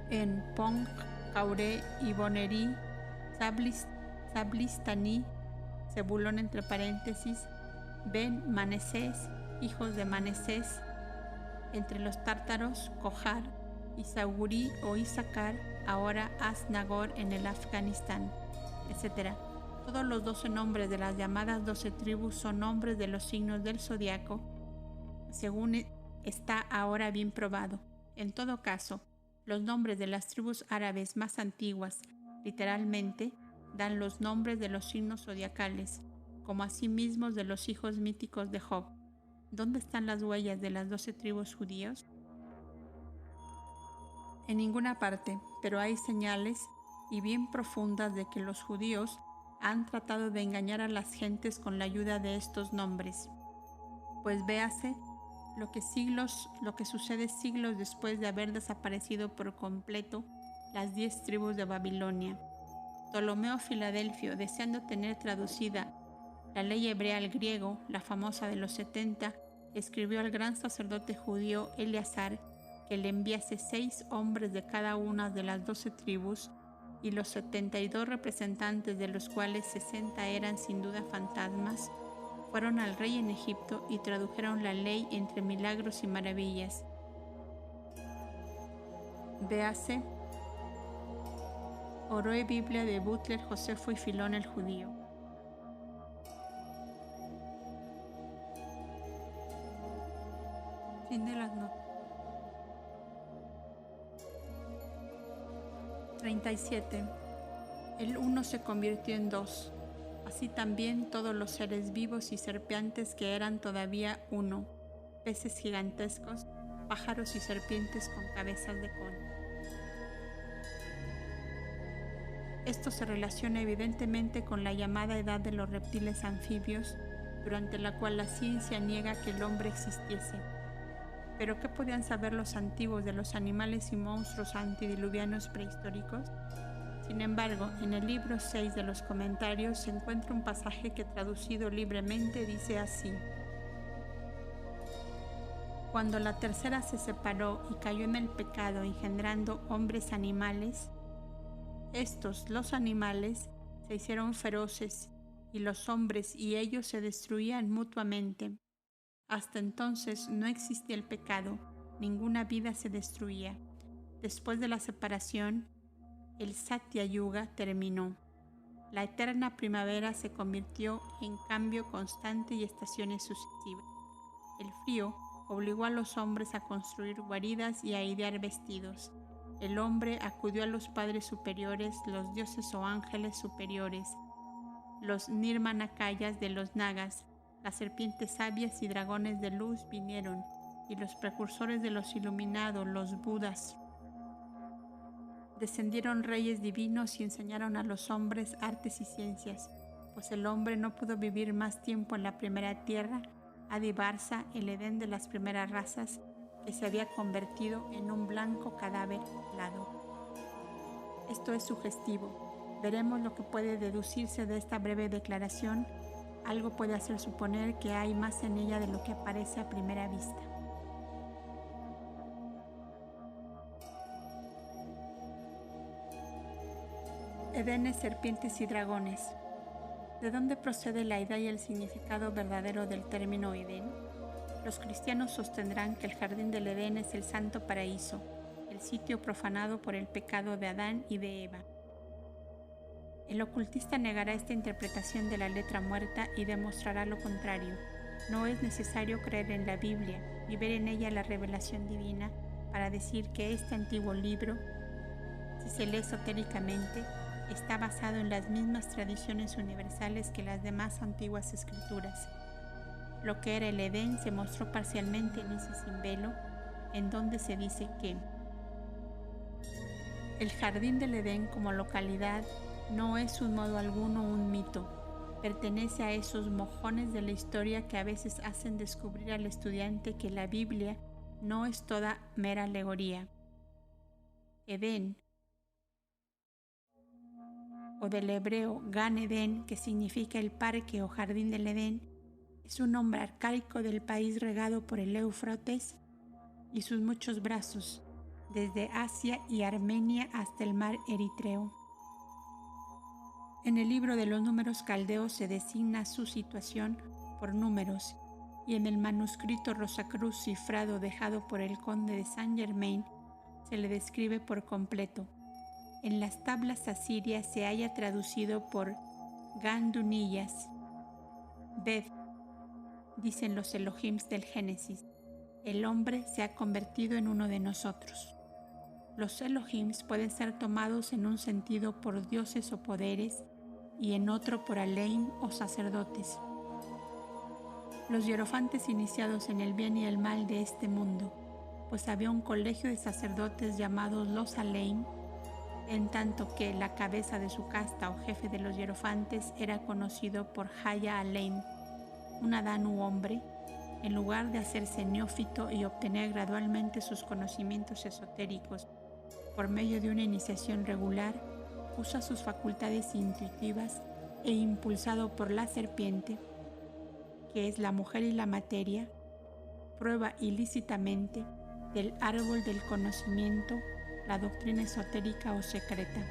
en Pong, Kaure y Boneri, Sablistani, Zebulón entre paréntesis, Ben Manasés, hijos de Manasés, entre los tártaros, Kohar, Isagurí o Issacar, ahora Asnagor en el Afganistán, etc. Todos los 12 nombres de las llamadas 12 tribus son nombres de los signos del zodiaco, según está ahora bien probado. En todo caso, los nombres de las tribus árabes más antiguas, literalmente, dan los nombres de los signos zodiacales, como asimismo de los hijos míticos de Job. ¿Dónde están las huellas de las 12 tribus judíos? En ninguna parte, pero hay señales y bien profundas de que los judíos han tratado de engañar a las gentes con la ayuda de estos nombres. Pues véase lo que sucede siglos después de haber desaparecido por completo las 10 tribus de Babilonia. Ptolomeo Filadelfio, deseando tener traducida la ley hebrea al griego, la famosa de los 70, escribió al gran sacerdote judío Eleazar que le enviase 6 hombres de cada una de las 12 tribus, y los 72 representantes, de los cuales 60 eran sin duda fantasmas, fueron al rey en Egipto y tradujeron la ley entre milagros y maravillas. Véase Oroe Biblia de Butler, Josefo y Filón el judío. Fin de las notas. 37. El uno se convirtió en 2. Así también todos los seres vivos y serpientes que eran todavía 1, peces gigantescos, pájaros y serpientes con cabezas de cono. Esto se relaciona evidentemente con la llamada edad de los reptiles anfibios, durante la cual la ciencia niega que el hombre existiese. ¿Pero qué podían saber los antiguos de los animales y monstruos antediluvianos prehistóricos? Sin embargo, en el libro 6 de los comentarios se encuentra un pasaje que, traducido libremente, dice así: Cuando la tercera se separó y cayó en el pecado, engendrando hombres animales, estos, los animales, se hicieron feroces, y los hombres y ellos se destruían mutuamente. Hasta entonces no existía el pecado, ninguna vida se destruía. Después de la separación, el Satya Yuga terminó. La eterna primavera se convirtió en cambio constante y estaciones sucesivas. El frío obligó a los hombres a construir guaridas y a idear vestidos. El hombre acudió a los padres superiores, los dioses o ángeles superiores, los nirmanakayas de los nagas, las serpientes sabias y dragones de luz vinieron, y los precursores de los iluminados, los budas. Descendieron reyes divinos y enseñaron a los hombres artes y ciencias, pues el hombre no pudo vivir más tiempo en la primera tierra, Adi Barza, el Edén de las primeras razas, que se había convertido en un blanco cadáver helado. Esto es sugestivo. Veremos lo que puede deducirse de esta breve declaración. Algo puede hacer suponer que hay más en ella de lo que aparece a primera vista. Edenes, serpientes y dragones. ¿De dónde procede la idea y el significado verdadero del término Edén? Los cristianos sostendrán que el jardín del Edén es el santo paraíso, el sitio profanado por el pecado de Adán y de Eva. El ocultista negará esta interpretación de la letra muerta y demostrará lo contrario. No es necesario creer en la Biblia y ver en ella la revelación divina para decir que este antiguo libro, si se lee esotéricamente, está basado en las mismas tradiciones universales que las demás antiguas escrituras. Lo que era el Edén se mostró parcialmente en Isis sin velo, en donde se dice que el jardín del Edén como localidad no es en modo alguno un mito. Pertenece a esos mojones de la historia que a veces hacen descubrir al estudiante que la Biblia no es toda mera alegoría. Edén, o del hebreo Gan Eden, que significa el parque o jardín del Edén, es un nombre arcaico del país regado por el Éufrates y sus muchos brazos, desde Asia y Armenia hasta el mar Eritreo. En el libro de los números caldeos se designa su situación por números, y en el manuscrito Rosacruz cifrado dejado por el conde de Saint Germain se le describe por completo. En las tablas asirias se halla traducido por Gandunillas. Ved, dicen los Elohims del Génesis, el hombre se ha convertido en uno de nosotros. Los Elohims pueden ser tomados en un sentido por dioses o poderes y en otro por Aleim o sacerdotes. Los hierofantes iniciados en el bien y el mal de este mundo, pues había un colegio de sacerdotes llamados los Aleim, en tanto que la cabeza de su casta o jefe de los hierofantes era conocido por Haya Aleim, un Adán u hombre. En lugar de hacerse neófito y obtener gradualmente sus conocimientos esotéricos por medio de una iniciación regular, usa sus facultades intuitivas e impulsado por la serpiente, que es la mujer y la materia, prueba ilícitamente del árbol del conocimiento la doctrina esotérica o secreta.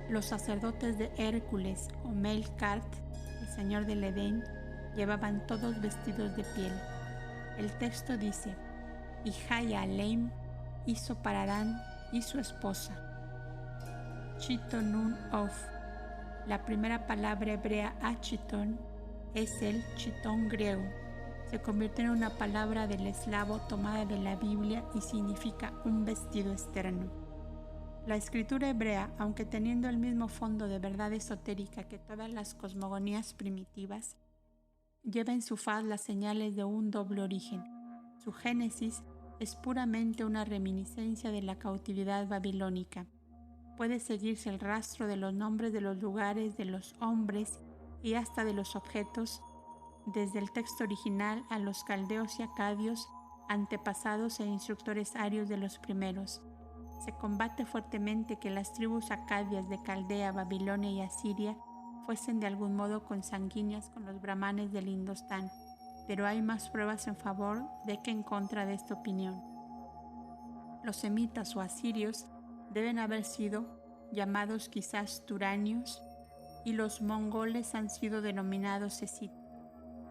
Los sacerdotes de Hércules o Melkart, el señor del Edén, llevaban todos vestidos de piel. El texto dice: y Haya Aleim hizo para Adán y su esposa. Chiton of. La primera palabra hebrea achiton es el chitón griego. Se convirtió en una palabra del eslavo tomada de la Biblia y significa un vestido externo. La escritura hebrea, aunque teniendo el mismo fondo de verdad esotérica que todas las cosmogonías primitivas, lleva en su faz las señales de un doble origen. Su génesis es puramente una reminiscencia de la cautividad babilónica. Puede seguirse el rastro de los nombres de los lugares, de los hombres y hasta de los objetos, desde el texto original a los caldeos y acadios, antepasados e instructores arios de los primeros. Se combate fuertemente que las tribus acadias de Caldea, Babilonia y Asiria fuesen de algún modo consanguíneas con los brahmanes del Indostán, pero hay más pruebas en favor de que en contra de esta opinión. Los semitas o asirios deben haber sido llamados quizás turanios y los mongoles han sido denominados escitas.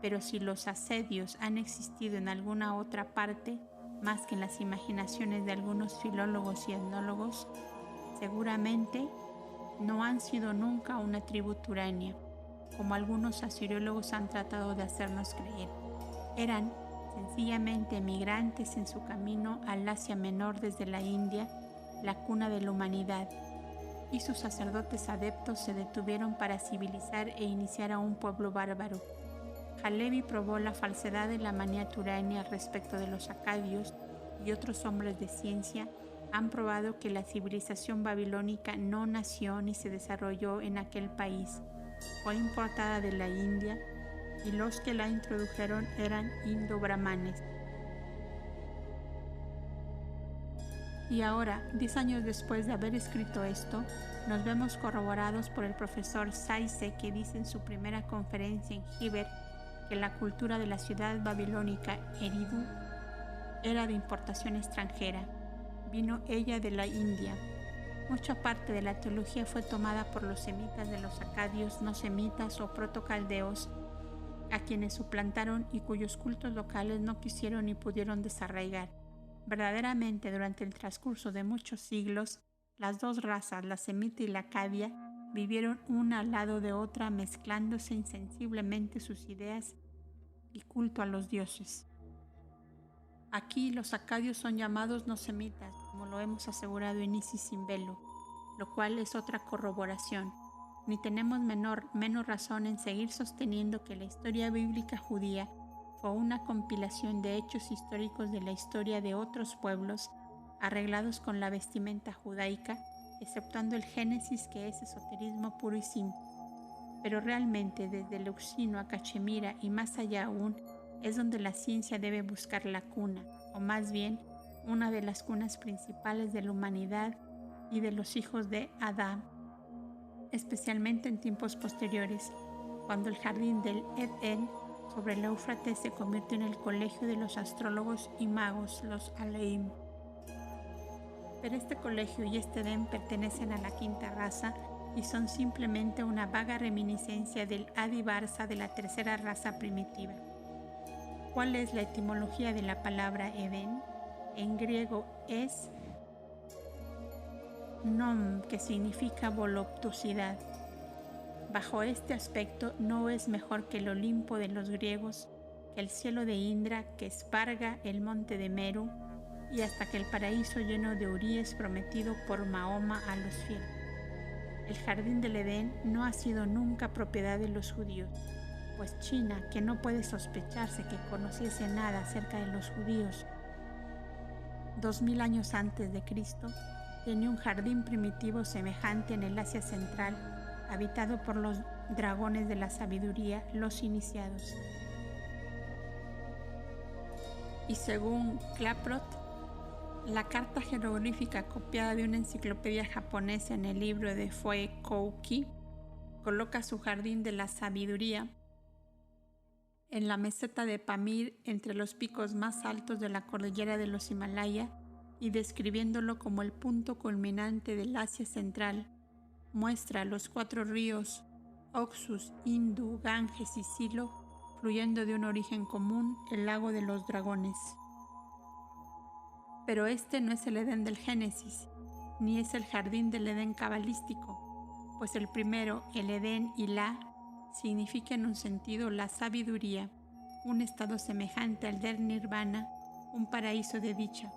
Pero si los asedios han existido en alguna otra parte, más que en las imaginaciones de algunos filólogos y etnólogos, seguramente no han sido nunca una tribu turania, como algunos asiriólogos han tratado de hacernos creer. Eran sencillamente emigrantes en su camino al Asia Menor desde la India, la cuna de la humanidad, y sus sacerdotes adeptos se detuvieron para civilizar e iniciar a un pueblo bárbaro. Halevi probó la falsedad de la manía turania respecto de los acadios, y otros hombres de ciencia han probado que la civilización babilónica no nació ni se desarrolló en aquel país. Fue importada de la India y los que la introdujeron eran indo-brahmanes. Y ahora, 10 años después de haber escrito esto, nos vemos corroborados por el profesor Sayce, que dice en su primera conferencia en Hiber que la cultura de la ciudad babilónica Eridu era de importación extranjera. Vino ella de la India. Mucha parte de la teología fue tomada por los semitas de los acadios, no semitas o protocaldeos, a quienes suplantaron y cuyos cultos locales no quisieron ni pudieron desarraigar. Verdaderamente, durante el transcurso de muchos siglos, las dos razas, la semita y la acadia, vivieron una al lado de otra, mezclándose insensiblemente sus ideas y culto a los dioses. Aquí los acadios son llamados no semitas, como lo hemos asegurado en Isis sin velo, lo cual es otra corroboración. Ni tenemos menos razón en seguir sosteniendo que la historia bíblica judía fue una compilación de hechos históricos de la historia de otros pueblos, arreglados con la vestimenta judaica, exceptuando el Génesis, que es esoterismo puro y simple. Pero realmente desde Leucino a Cachemira y más allá aún, es donde la ciencia debe buscar la cuna, o más bien, una de las cunas principales de la humanidad y de los hijos de Adán, especialmente en tiempos posteriores, cuando el jardín del Edén sobre el Éufrates se convirtió en el colegio de los astrólogos y magos, los Aleim. Pero este colegio y este Edén pertenecen a la quinta raza, y son simplemente una vaga reminiscencia del Adi Varsa de la tercera raza primitiva. ¿Cuál es la etimología de la palabra Edén? En griego es nom, que significa voluptuosidad. Bajo este aspecto no es mejor que el Olimpo de los griegos, que el cielo de Indra, que esparga el monte de Meru, y hasta que el paraíso lleno de huríes prometido por Mahoma a los fieles. El jardín del Edén no ha sido nunca propiedad de los judíos, pues China, que no puede sospecharse que conociese nada acerca de los judíos, 2000 años antes de Cristo, tenía un jardín primitivo semejante en el Asia Central, habitado por los dragones de la sabiduría, los iniciados. Y según Klaproth, la carta jeroglífica copiada de una enciclopedia japonesa en el libro de Foe Kouki coloca su jardín de la sabiduría en la meseta de Pamir, entre los picos más altos de la cordillera de los Himalaya, y describiéndolo como el punto culminante del Asia Central, muestra los 4 ríos Oxus, Indu, Ganges y Silo, fluyendo de un origen común, el lago de los dragones. Pero este no es el Edén del Génesis, ni es el jardín del Edén cabalístico, pues el primero, el Edén y significa en un sentido la sabiduría, un estado semejante al del Nirvana, un paraíso de dicha,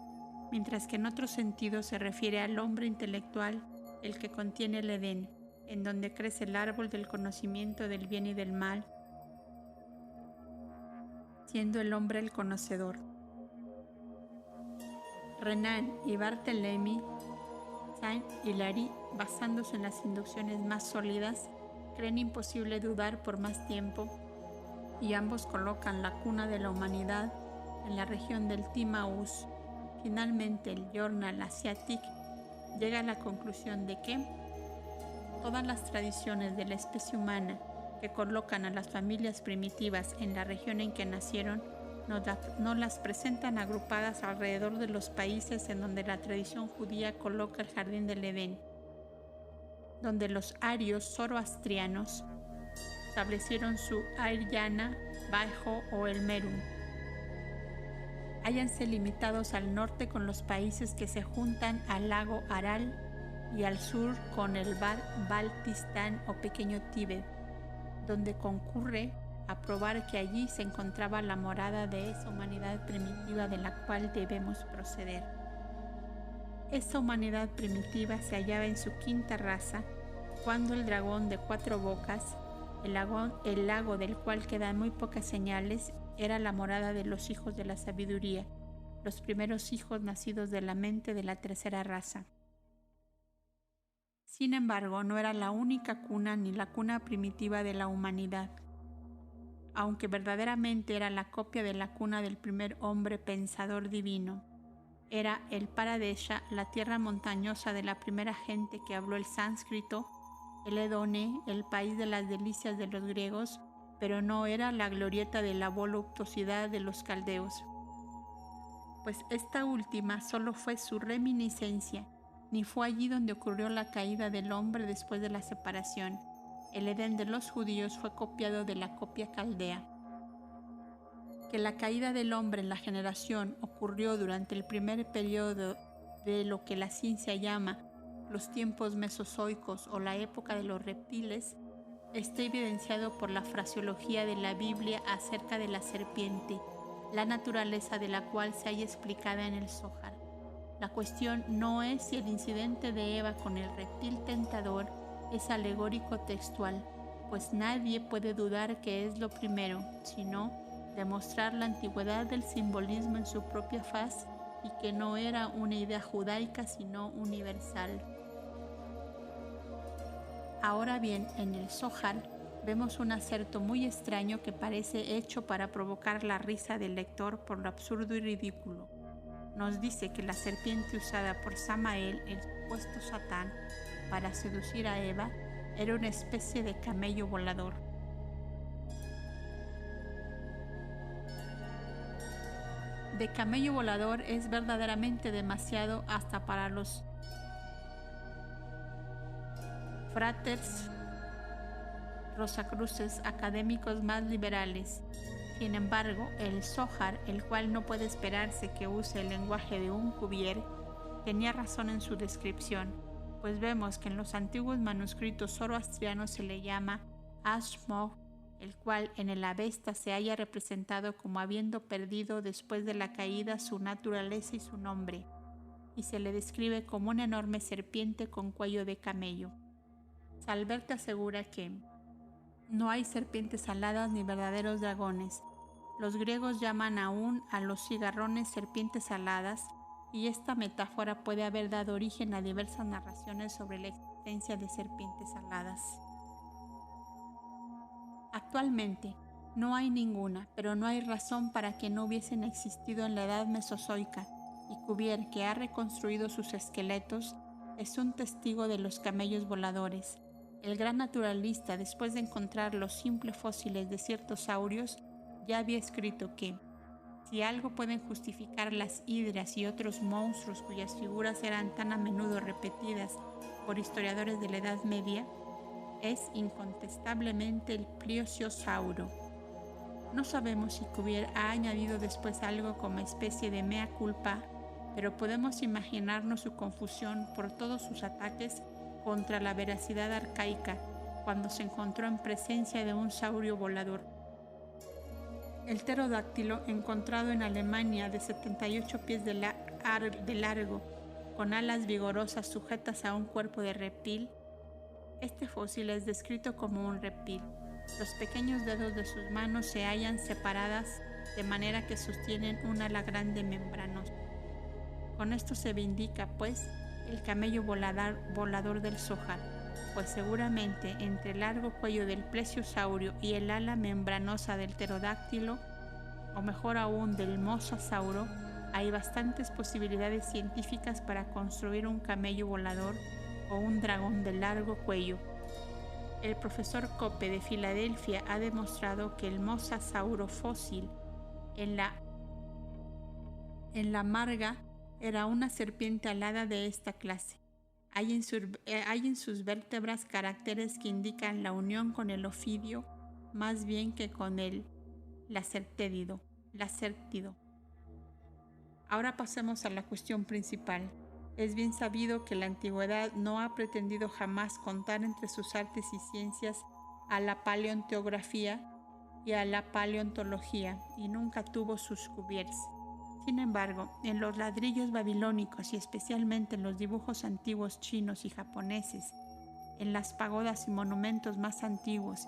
mientras que en otro sentido se refiere al hombre intelectual, el que contiene el Edén, en donde crece el árbol del conocimiento del bien y del mal, siendo el hombre el conocedor. Renan y Barthélemy Saint-Hilaire, basándose en las inducciones más sólidas, creen imposible dudar por más tiempo, y ambos colocan la cuna de la humanidad en la región del Timaús. Finalmente, el Journal Asiatique llega a la conclusión de que todas las tradiciones de la especie humana que colocan a las familias primitivas en la región en que nacieron no las presentan agrupadas alrededor de los países en donde la tradición judía coloca el jardín del Edén, donde los arios zoroastrianos establecieron su Airyana, Bajo o el Meru. Háyanse limitados al norte con los países que se juntan al lago Aral y al sur con el Baltistán o pequeño Tíbet, donde concurre a probar que allí se encontraba la morada de esa humanidad primitiva de la cual debemos proceder. Esta humanidad primitiva se hallaba en su quinta raza, cuando el dragón de 4 bocas, el lago del cual quedan muy pocas señales, era la morada de los hijos de la sabiduría, los primeros hijos nacidos de la mente de la tercera raza. Sin embargo, no era la única cuna ni la cuna primitiva de la humanidad, aunque verdaderamente era la copia de la cuna del primer hombre pensador divino. Era el Paradesha, la tierra montañosa de la primera gente que habló el sánscrito, el Edone, el país de las delicias de los griegos, pero no era la glorieta de la voluptuosidad de los caldeos, pues esta última solo fue su reminiscencia, ni fue allí donde ocurrió la caída del hombre después de la separación. El Edén de los judíos fue copiado de la copia caldea. Que la caída del hombre en la generación ocurrió durante el primer periodo de lo que la ciencia llama los tiempos mesozoicos o la época de los reptiles, está evidenciado por la fraseología de la Biblia acerca de la serpiente, la naturaleza de la cual se halla explicada en el Zohar. La cuestión no es si el incidente de Eva con el reptil tentador es alegórico textual, pues nadie puede dudar que es lo primero, sino demostrar la antigüedad del simbolismo en su propia faz y que no era una idea judaica sino universal. Ahora bien, en el Zohar vemos un acerto muy extraño que parece hecho para provocar la risa del lector por lo absurdo y ridículo. Nos dice que la serpiente usada por Samael, el supuesto Satán, para seducir a Eva, era una especie de camello volador. De camello volador es verdaderamente demasiado hasta para los Fraters Rosacruces, académicos más liberales. Sin embargo, el Zohar, el cual no puede esperarse que use el lenguaje de un Cuvier, tenía razón en su descripción, pues vemos que en los antiguos manuscritos zoroastrianos se le llama Ashmog, el cual en el Avesta se halla representado como habiendo perdido después de la caída su naturaleza y su nombre, y se le describe como una enorme serpiente con cuello de camello. Salbert asegura que no hay serpientes aladas ni verdaderos dragones. Los griegos llaman aún a los cigarrones serpientes aladas, y esta metáfora puede haber dado origen a diversas narraciones sobre la existencia de serpientes aladas. Actualmente no hay ninguna, pero no hay razón para que no hubiesen existido en la edad mesozoica, y Cuvier, que ha reconstruido sus esqueletos, es un testigo de los camellos voladores. El gran naturalista, después de encontrar los simples fósiles de ciertos saurios, ya había escrito que si algo pueden justificar las hidras y otros monstruos cuyas figuras eran tan a menudo repetidas por historiadores de la Edad Media, es incontestablemente el plesiosauro. No sabemos si Cuvier ha añadido después algo como especie de mea culpa, pero podemos imaginarnos su confusión por todos sus ataques contra la veracidad arcaica cuando se encontró en presencia de un saurio volador. El pterodáctilo, encontrado en Alemania de 78 pies de largo, con alas vigorosas sujetas a un cuerpo de reptil, este fósil es descrito como un reptil. Los pequeños dedos de sus manos se hallan separadas de manera que sostienen un ala grande membranosa. Con esto se vindica, pues, el camello volador del Zohar, pues seguramente entre el largo cuello del plesiosaurio y el ala membranosa del pterodáctilo, o mejor aún del mosasauro, hay bastantes posibilidades científicas para construir un camello volador o un dragón de largo cuello. El profesor Cope de Filadelfia ha demostrado que el mosasauro fósil en la marga era una serpiente alada de esta clase. Hay en sus vértebras caracteres que indican la unión con el ofidio más bien que con el lacértido. Ahora pasemos a la cuestión principal. Es bien sabido que la antigüedad no ha pretendido jamás contar entre sus artes y ciencias a la paleontografía y a la paleontología, y nunca tuvo sus Cuviers. Sin embargo, en los ladrillos babilónicos y especialmente en los dibujos antiguos chinos y japoneses, en las pagodas y monumentos más antiguos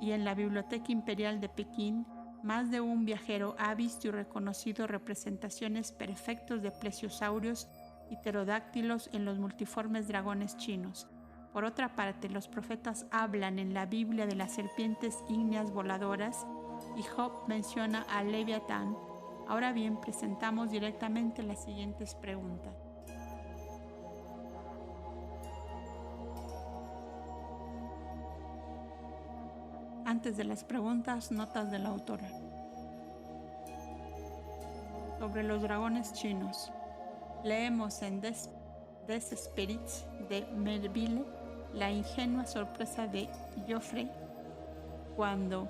y en la Biblioteca Imperial de Pekín, más de un viajero ha visto y reconocido representaciones perfectas de plesiosaurios y pterodáctilos en los multiformes dragones chinos. Por otra parte, los profetas hablan en la Biblia de las serpientes ígneas voladoras y Job menciona a Leviatán. Ahora bien, presentamos directamente las siguientes preguntas. Antes de las preguntas, notas de la autora. Sobre los dragones chinos. Leemos en Des Spirits de Melville la ingenua sorpresa de Geoffrey cuando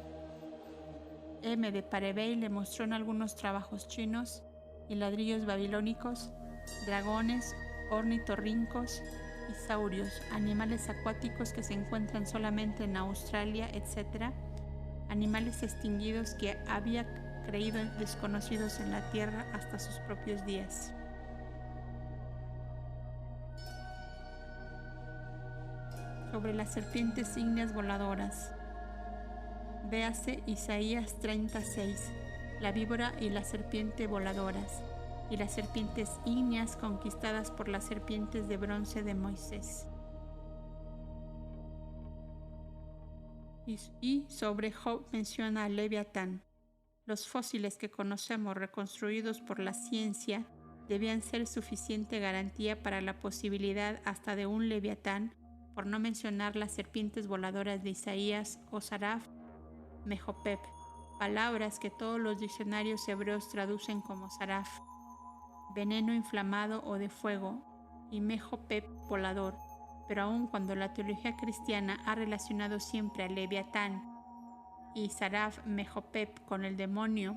M. de Parebey le mostró en algunos trabajos chinos y ladrillos babilónicos dragones, ornitorrincos y saurios, animales acuáticos que se encuentran solamente en Australia, etc., animales extinguidos que había creído desconocidos en la Tierra hasta sus propios días. Sobre las serpientes ígneas voladoras. Véase Isaías 36, la víbora y la serpiente voladoras, y las serpientes ígneas conquistadas por las serpientes de bronce de Moisés. Y sobre Job menciona a Leviatán. Los fósiles que conocemos reconstruidos por la ciencia debían ser suficiente garantía para la posibilidad hasta de un Leviatán, por no mencionar las serpientes voladoras de Isaías o Saraf, Mejopep, palabras que todos los diccionarios hebreos traducen como Saraf, veneno inflamado o de fuego, y Mejopep, volador. Pero aun cuando la teología cristiana ha relacionado siempre a Leviatán y Saraf Mejopep con el demonio,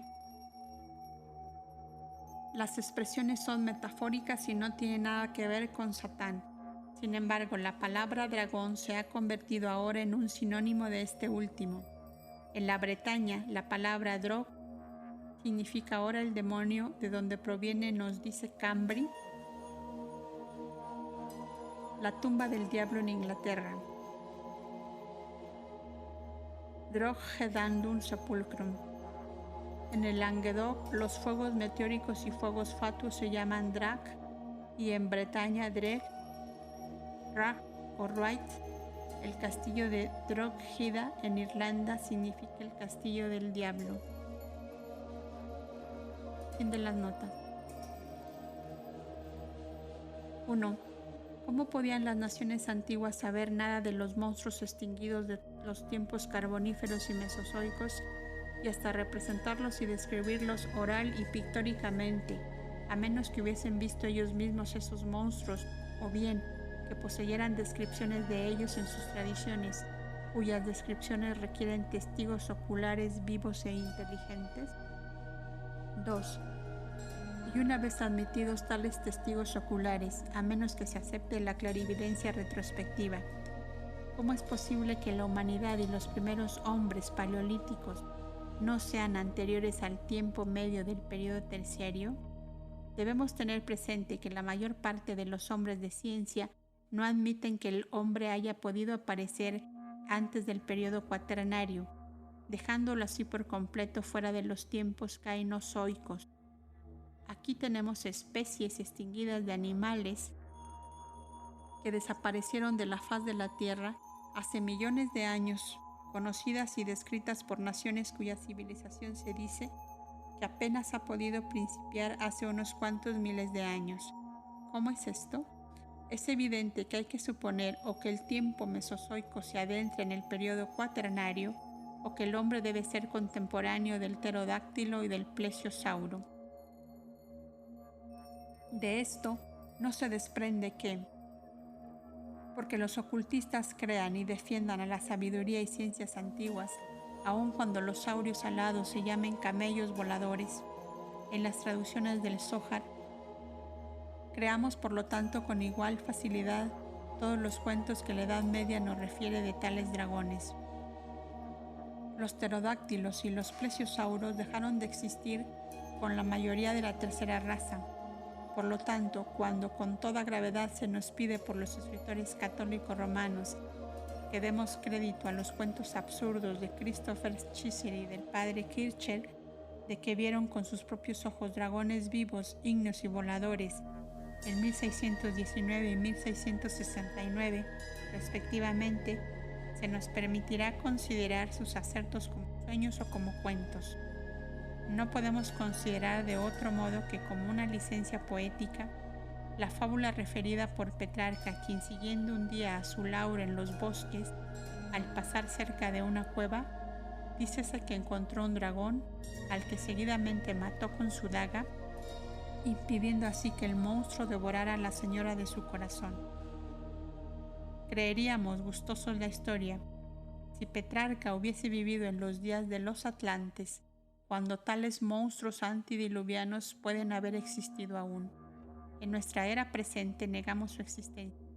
las expresiones son metafóricas y no tienen nada que ver con Satán. Sin embargo, la palabra dragón se ha convertido ahora en un sinónimo de este último. En la Bretaña, la palabra drog significa ahora el demonio, de donde proviene, nos dice Cambry, la tumba del diablo en Inglaterra. Drog hedandum sepulcrum. En el Languedoc, los fuegos meteóricos y fuegos fatuos se llaman drag, y en Bretaña dreg, rag o right. El castillo de Drogheda en Irlanda significa el castillo del diablo. Fin de las notas. 1. ¿Cómo podían las naciones antiguas saber nada de los monstruos extinguidos de los tiempos carboníferos y mesozoicos y hasta representarlos y describirlos oral y pictóricamente, a menos que hubiesen visto ellos mismos esos monstruos, o bien que poseyeran descripciones de ellos en sus tradiciones, cuyas descripciones requieren testigos oculares vivos e inteligentes? 2. Y una vez admitidos tales testigos oculares, a menos que se acepte la clarividencia retrospectiva, ¿cómo es posible que la humanidad y los primeros hombres paleolíticos no sean anteriores al tiempo medio del periodo terciario? Debemos tener presente que la mayor parte de los hombres de ciencia no admiten que el hombre haya podido aparecer antes del periodo cuaternario, dejándolo así por completo fuera de los tiempos cainozoicos. Aquí tenemos especies extinguidas de animales que desaparecieron de la faz de la Tierra hace millones de años, conocidas y descritas por naciones cuya civilización se dice que apenas ha podido principiar hace unos cuantos miles de años. ¿Cómo es esto? Es evidente que hay que suponer o que el tiempo mesozoico se adentra en el periodo cuaternario o que el hombre debe ser contemporáneo del pterodáctilo y del plesiosauro. De esto no se desprende que, porque los ocultistas crean y defiendan a la sabiduría y ciencias antiguas, aun cuando los saurios alados se llamen camellos voladores, en las traducciones del Zohar, creamos por lo tanto con igual facilidad todos los cuentos que la Edad Media nos refiere de tales dragones. Los pterodáctilos y los plesiosauros dejaron de existir con la mayoría de la tercera raza. Por lo tanto, cuando con toda gravedad se nos pide por los escritores católicos romanos que demos crédito a los cuentos absurdos de Christopher Chisery y del padre Kircher, de que vieron con sus propios ojos dragones vivos, ígneos y voladores en 1619 y 1669, respectivamente, se nos permitirá considerar sus acertos como sueños o como cuentos. No podemos considerar de otro modo que como una licencia poética la fábula referida por Petrarca, quien siguiendo un día a su Laura en los bosques, al pasar cerca de una cueva, dícese que encontró un dragón al que seguidamente mató con su daga, impidiendo así que el monstruo devorara a la señora de su corazón. Creeríamos gustosos la historia si Petrarca hubiese vivido en los días de los Atlantes, cuando tales monstruos antidiluvianos pueden haber existido aún. En nuestra era presente negamos su existencia.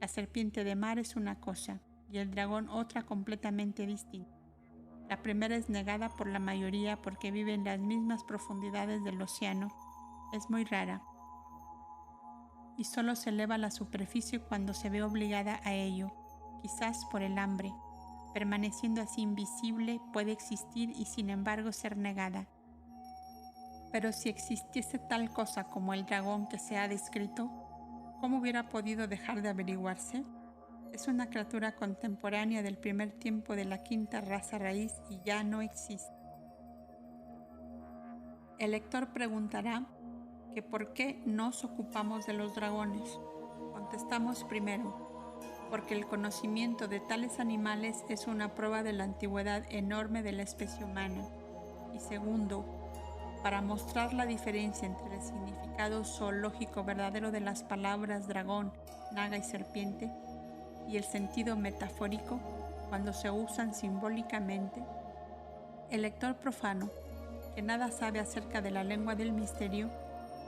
La serpiente de mar es una cosa y el dragón otra completamente distinta. La primera es negada por la mayoría porque vive en las mismas profundidades del océano. Es muy rara y solo se eleva a la superficie cuando se ve obligada a ello, quizás por el hambre. Permaneciendo así invisible, puede existir y sin embargo ser negada. Pero si existiese tal cosa como el dragón que se ha descrito, ¿cómo hubiera podido dejar de averiguarse? Es una criatura contemporánea del primer tiempo de la quinta raza raíz y ya no existe. El lector preguntará que por qué nos ocupamos de los dragones. Contestamos primero, porque el conocimiento de tales animales es una prueba de la antigüedad enorme de la especie humana. Y segundo, para mostrar la diferencia entre el significado zoológico verdadero de las palabras dragón, naga y serpiente, y el sentido metafórico cuando se usan simbólicamente, el lector profano, que nada sabe acerca de la lengua del misterio,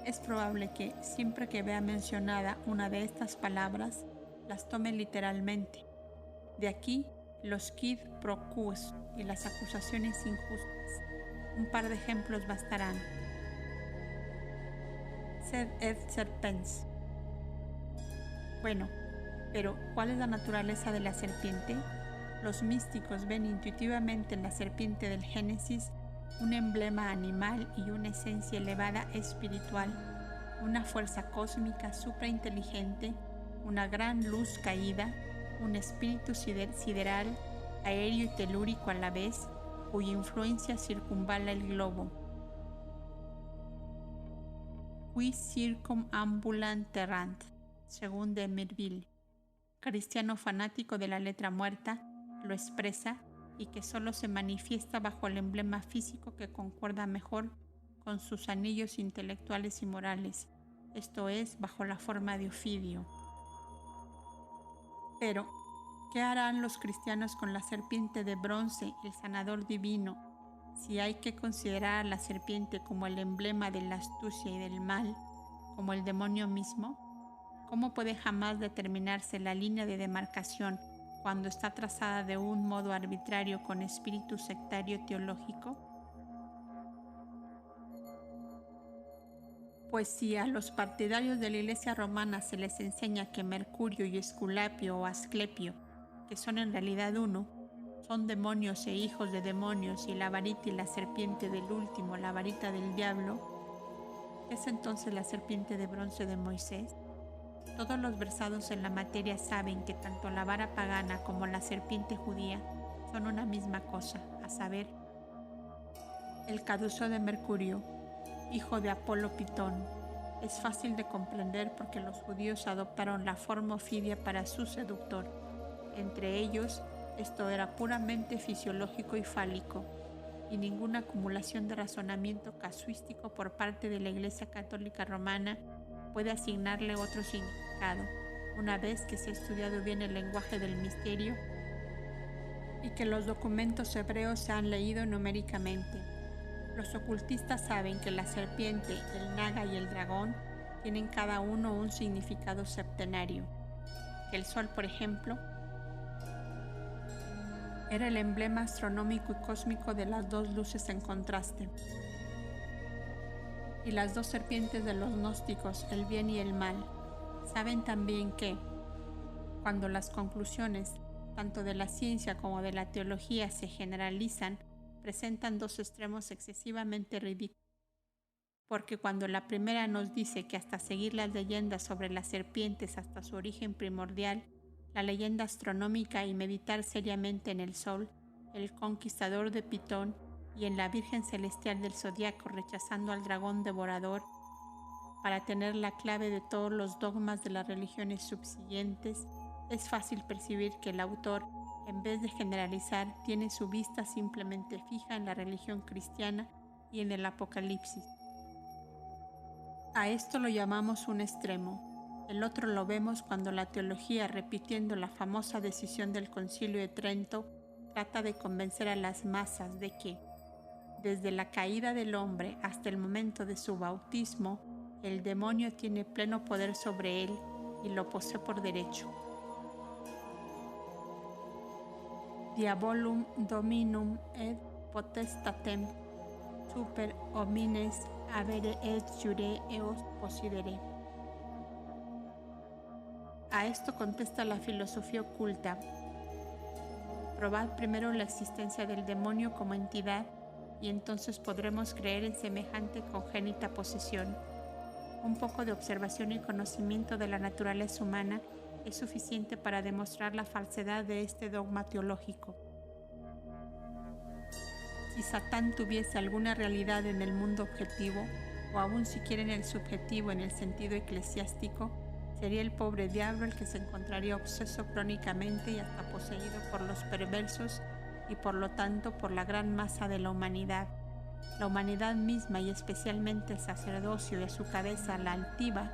es probable que, siempre que vea mencionada una de estas palabras, las tome literalmente. De aquí los quid pro quo y las acusaciones injustas. Un par de ejemplos bastarán. Sed et serpens. Bueno, pero ¿cuál es la naturaleza de la serpiente? Los místicos ven intuitivamente en la serpiente del Génesis un emblema animal y una esencia elevada espiritual, una fuerza cósmica suprainteligente, una gran luz caída, un espíritu sideral, aéreo y telúrico a la vez, cuya influencia circunvala el globo. Qui circumambulant terrant, según de Merville, cristiano fanático de la letra muerta, lo expresa y que solo se manifiesta bajo el emblema físico que concuerda mejor con sus anillos intelectuales y morales, esto es, bajo la forma de Ofidio. Pero, ¿qué harán los cristianos con la serpiente de bronce, el sanador divino, si hay que considerar a la serpiente como el emblema de la astucia y del mal, como el demonio mismo? ¿Cómo puede jamás determinarse la línea de demarcación cuando está trazada de un modo arbitrario con espíritu sectario teológico? Pues si a los partidarios de la Iglesia romana se les enseña que Mercurio y Esculapio o Asclepio, que son en realidad uno, son demonios e hijos de demonios, y la varita y la serpiente del último, la varita del diablo, ¿qué es entonces la serpiente de bronce de Moisés? Todos los versados en la materia saben que tanto la vara pagana como la serpiente judía son una misma cosa, a saber, el caduceo de Mercurio, hijo de Apolo Pitón. Es fácil de comprender porque los judíos adoptaron la forma ofidia para su seductor. Entre ellos, esto era puramente fisiológico y fálico, y ninguna acumulación de razonamiento casuístico por parte de la Iglesia Católica Romana puede asignarle otro significado, una vez que se ha estudiado bien el lenguaje del misterio y que los documentos hebreos se han leído numéricamente. Los ocultistas saben que la serpiente, el naga y el dragón tienen cada uno un significado septenario. Que el sol, por ejemplo, era el emblema astronómico y cósmico de las dos luces en contraste. Y las dos serpientes de los gnósticos, el bien y el mal. Saben también que, cuando las conclusiones, tanto de la ciencia como de la teología, se generalizan, presentan dos extremos excesivamente ridículos. Porque cuando la primera nos dice que hasta seguir las leyendas sobre las serpientes hasta su origen primordial, la leyenda astronómica y meditar seriamente en el Sol, el conquistador de Pitón, y en la Virgen Celestial del Zodiaco rechazando al dragón devorador, para tener la clave de todos los dogmas de las religiones subsiguientes, es fácil percibir que el autor, en vez de generalizar, tiene su vista simplemente fija en la religión cristiana y en el Apocalipsis. A esto lo llamamos un extremo. El otro lo vemos cuando la teología, repitiendo la famosa decisión del Concilio de Trento, trata de convencer a las masas de que, desde la caída del hombre hasta el momento de su bautismo, el demonio tiene pleno poder sobre él y lo posee por derecho. Diabolum dominum et potestatem super homines avere et jure eos possidere. A esto contesta la filosofía oculta. Probad primero la existencia del demonio como entidad y entonces podremos creer en semejante congénita posesión. Un poco de observación y conocimiento de la naturaleza humana es suficiente para demostrar la falsedad de este dogma teológico. Si Satán tuviese alguna realidad en el mundo objetivo, o aún siquiera en el subjetivo en el sentido eclesiástico, sería el pobre diablo el que se encontraría obseso crónicamente y hasta poseído por los perversos y por lo tanto por la gran masa de la humanidad. La humanidad misma y especialmente el sacerdocio y a su cabeza la altiva,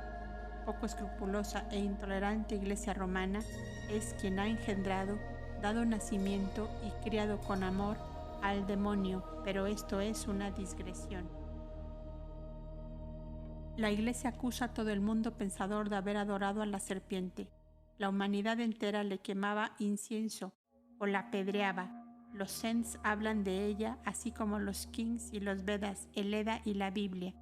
poco escrupulosa e intolerante Iglesia romana es quien ha engendrado, dado nacimiento y criado con amor al demonio, pero esto es una digresión. La Iglesia acusa a todo el mundo pensador de haber adorado a la serpiente. La humanidad entera le quemaba incienso o la apedreaba. Los Sens hablan de ella, así como los Kings y los Vedas, el Eda y la Biblia.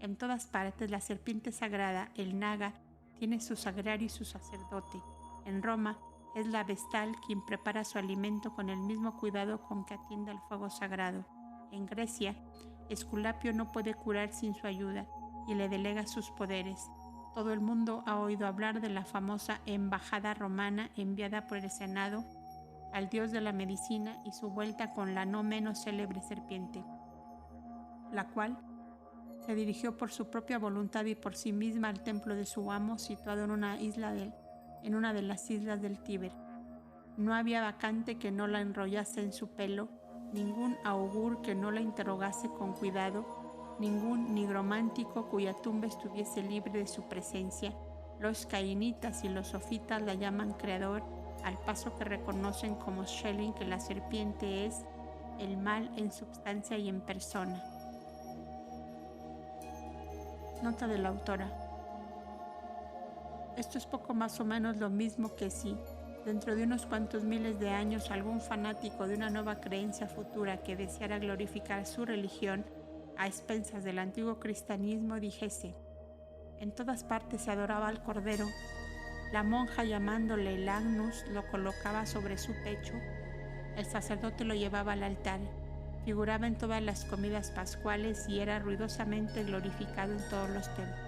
En todas partes la serpiente sagrada, el Naga, tiene su sagrario y su sacerdote. En Roma es la Vestal quien prepara su alimento con el mismo cuidado con que atiende al fuego sagrado. En Grecia, Esculapio no puede curar sin su ayuda y le delega sus poderes. Todo el mundo ha oído hablar de la famosa embajada romana enviada por el Senado al dios de la medicina y su vuelta con la no menos célebre serpiente, la cual se dirigió por su propia voluntad y por sí misma al templo de su amo situado en una de las islas del Tíber. No había vacante que no la enrollase en su pelo, ningún augur que no la interrogase con cuidado, ningún nigromántico cuya tumba estuviese libre de su presencia. Los cainitas y los sofitas la llaman creador, al paso que reconocen como Schelling que la serpiente es el mal en substancia y en persona. Nota de la autora. Esto es poco más o menos lo mismo que si, dentro de unos cuantos miles de años, algún fanático de una nueva creencia futura que deseara glorificar su religión a expensas del antiguo cristianismo dijese: en todas partes se adoraba al Cordero. La monja, llamándole el Agnus, lo colocaba sobre su pecho. El sacerdote lo llevaba al altar. Figuraba en todas las comidas pascuales y era ruidosamente glorificado en todos los templos.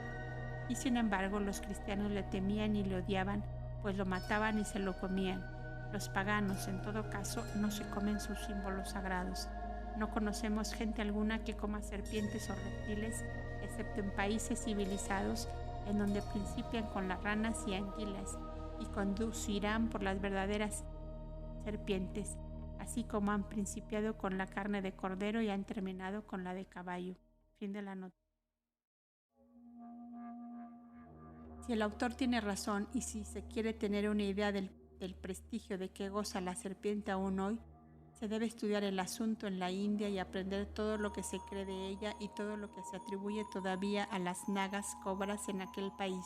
Y sin embargo, los cristianos le temían y le odiaban, pues lo mataban y se lo comían. Los paganos, en todo caso, no se comen sus símbolos sagrados. No conocemos gente alguna que coma serpientes o reptiles, excepto en países civilizados en donde principian con las ranas y anguilas y conducirán por las verdaderas serpientes, así como han principiado con la carne de cordero y han terminado con la de caballo. Fin de la nota. Si el autor tiene razón y si se quiere tener una idea del prestigio de que goza la serpiente aún hoy, se debe estudiar el asunto en la India y aprender todo lo que se cree de ella y todo lo que se atribuye todavía a las nagas cobras en aquel país.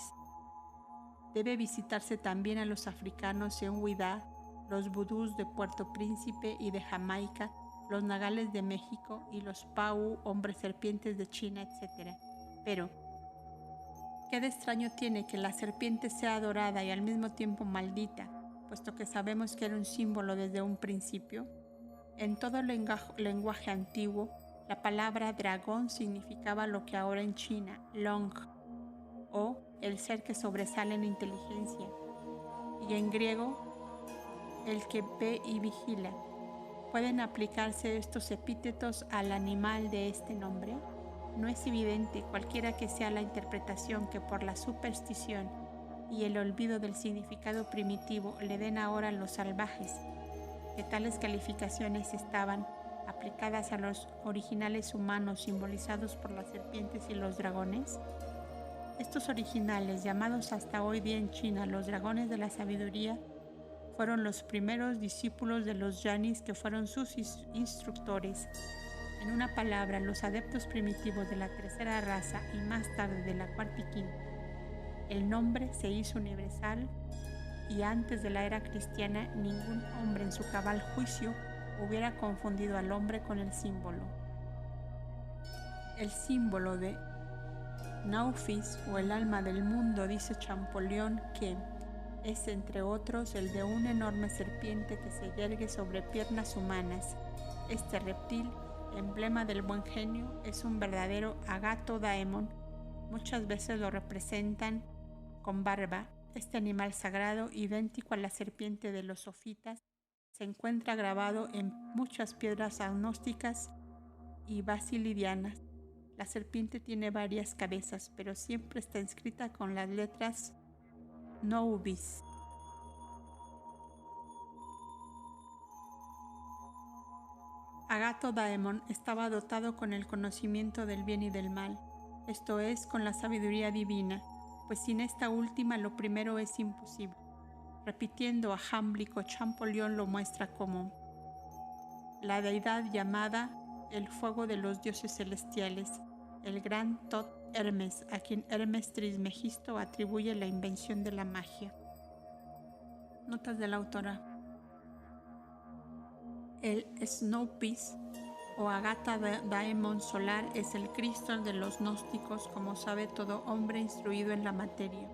Debe visitarse también a los africanos en Huida, los vudús de Puerto Príncipe y de Jamaica, los nagales de México y los pau, hombres serpientes de China, etc. Pero, ¿qué de extraño tiene que la serpiente sea adorada y al mismo tiempo maldita, puesto que sabemos que era un símbolo desde un principio? En todo lenguaje antiguo, la palabra dragón significaba lo que ahora en China, long, o el ser que sobresale en inteligencia, y en griego, el que ve y vigila. ¿Pueden aplicarse estos epítetos al animal de este nombre? No es evidente, cualquiera que sea la interpretación que por la superstición y el olvido del significado primitivo le den ahora a los salvajes, que tales calificaciones estaban aplicadas a los originales humanos simbolizados por las serpientes y los dragones. Estos originales, llamados hasta hoy día en China los dragones de la sabiduría, fueron los primeros discípulos de los yanis que fueron sus instructores. En una palabra, los adeptos primitivos de la tercera raza y más tarde de la cuarta y quinta. El nombre se hizo universal y antes de la era cristiana ningún hombre en su cabal juicio hubiera confundido al hombre con el símbolo. El símbolo de Naufis o el alma del mundo, dice Champollion, que es entre otros el de una enorme serpiente que se yergue sobre piernas humanas. Este reptil, emblema del buen genio, es un verdadero Agatho-daemon. Muchas veces lo representan con barba. Este animal sagrado, idéntico a la serpiente de los sofitas, se encuentra grabado en muchas piedras agnósticas y basilidianas. La serpiente tiene varias cabezas, pero siempre está inscrita con las letras Noubis. Agatho-daemon estaba dotado con el conocimiento del bien y del mal, esto es, con la sabiduría divina. pues sin esta última lo primero es imposible. Repitiendo a Jámblico, Champollion lo muestra como la deidad llamada el fuego de los dioses celestiales, el gran Thoth Hermes, a quien Hermes Trismegisto atribuye la invención de la magia. Notas de la autora. El Snow-Peas o Agatha Daemon solar es el Cristo de los gnósticos, como sabe todo hombre instruido en la materia.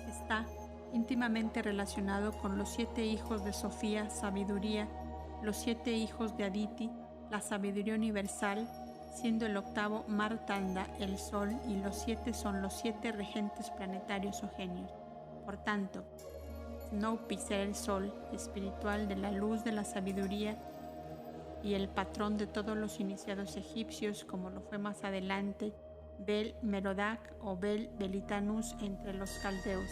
Está íntimamente relacionado con los 7 hijos de Sofía, sabiduría, los 7 hijos de Aditi, la sabiduría universal, siendo el octavo Martanda, el sol, y los 7 son los 7 regentes planetarios o genios. Por tanto, Snow-Peas era el sol espiritual de la luz de la sabiduría y el patrón de todos los iniciados egipcios, como lo fue más adelante Bel Merodach o Bel Belitanus entre los caldeos.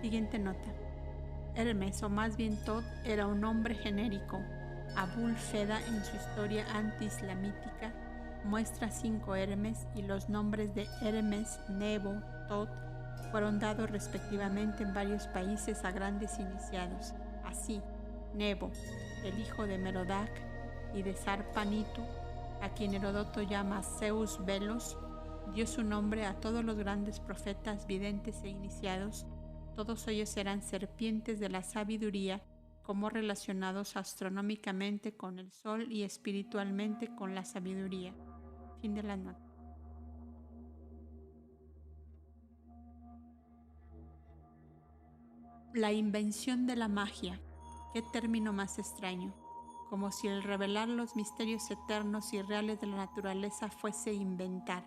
Siguiente nota. Hermes, o más bien Thoth, era un nombre genérico. Abul Feda, en su historia anti-islamítica, muestra 5 Hermes, y los nombres de Hermes, Nebo, Thoth fueron dados respectivamente en varios países a grandes iniciados. Así, Nebo, el hijo de Merodach y de Sarpanitu, a quien Heródoto llama Zeus Belos, dio su nombre a todos los grandes profetas, videntes e iniciados. Todos ellos eran serpientes de la sabiduría, como relacionados astronómicamente con el sol y espiritualmente con la sabiduría. Fin de la nota. La invención de la magia. Qué término más extraño. Como si el revelar los misterios eternos y reales de la naturaleza fuese inventar.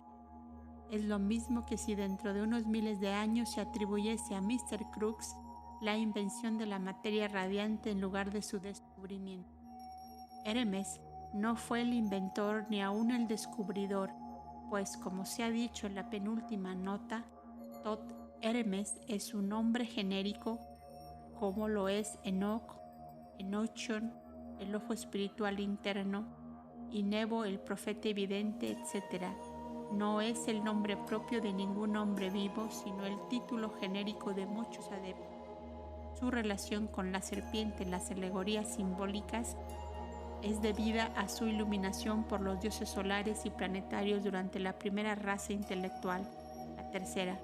Es lo mismo que si dentro de unos miles de años se atribuyese a Mr. Crookes la invención de la materia radiante en lugar de su descubrimiento. Hermes no fue el inventor ni aún el descubridor, pues como se ha dicho en la penúltima nota, Thoth Hermes es un nombre genérico, como lo es Enoch, Enochion, el ojo espiritual interno, y Nebo, el profeta evidente, etc. No es el nombre propio de ningún hombre vivo, sino el título genérico de muchos adeptos. Su relación con la serpiente en las alegorías simbólicas es debida a su iluminación por los dioses solares y planetarios durante la primera raza intelectual, la tercera.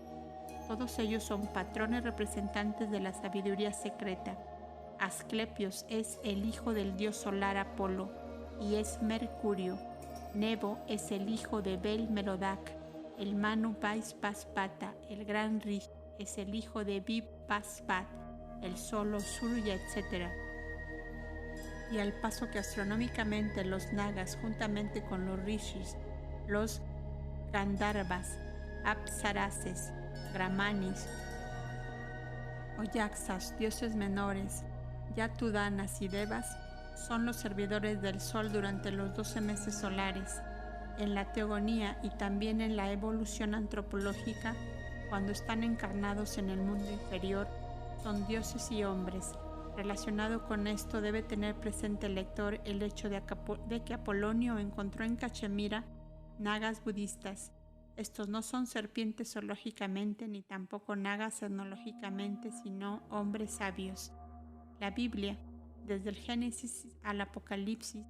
Todos ellos son patrones representantes de la sabiduría secreta. Asclepios es el hijo del dios solar Apolo y es Mercurio. Nebo es el hijo de Bel Merodach. El Manu Vaispaspata, el gran Rishi, es el hijo de Vipaspat, el Solo, Surya, etc. Y al paso que astronómicamente los Nagas, juntamente con los Rishis, los Gandharvas, Apsarases, Brahmanis, Oyaksas, dioses menores, Yatudanas y Devas, son los servidores del sol durante los 12 meses solares. En la teogonía y también en la evolución antropológica, cuando están encarnados en el mundo inferior, son dioses y hombres. Relacionado con esto debe tener presente el lector el hecho de que Apolonio encontró en Cachemira nagas budistas. Estos no son serpientes zoológicamente ni tampoco nagas etnológicamente, sino hombres sabios. La Biblia, desde el Génesis al Apocalipsis,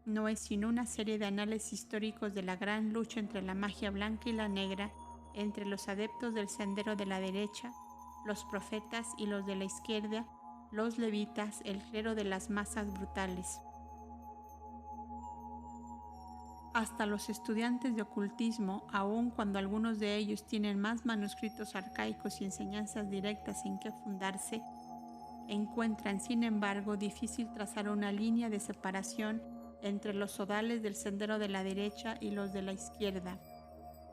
no es sino una serie de análisis históricos de la gran lucha entre la magia blanca y la negra, entre los adeptos del sendero de la derecha, los profetas, y los de la izquierda, los levitas, el clero de las masas brutales. Hasta los estudiantes de ocultismo, aun cuando algunos de ellos tienen más manuscritos arcaicos y enseñanzas directas en que fundarse, encuentran, sin embargo, difícil trazar una línea de separación entre los sodales del sendero de la derecha y los de la izquierda.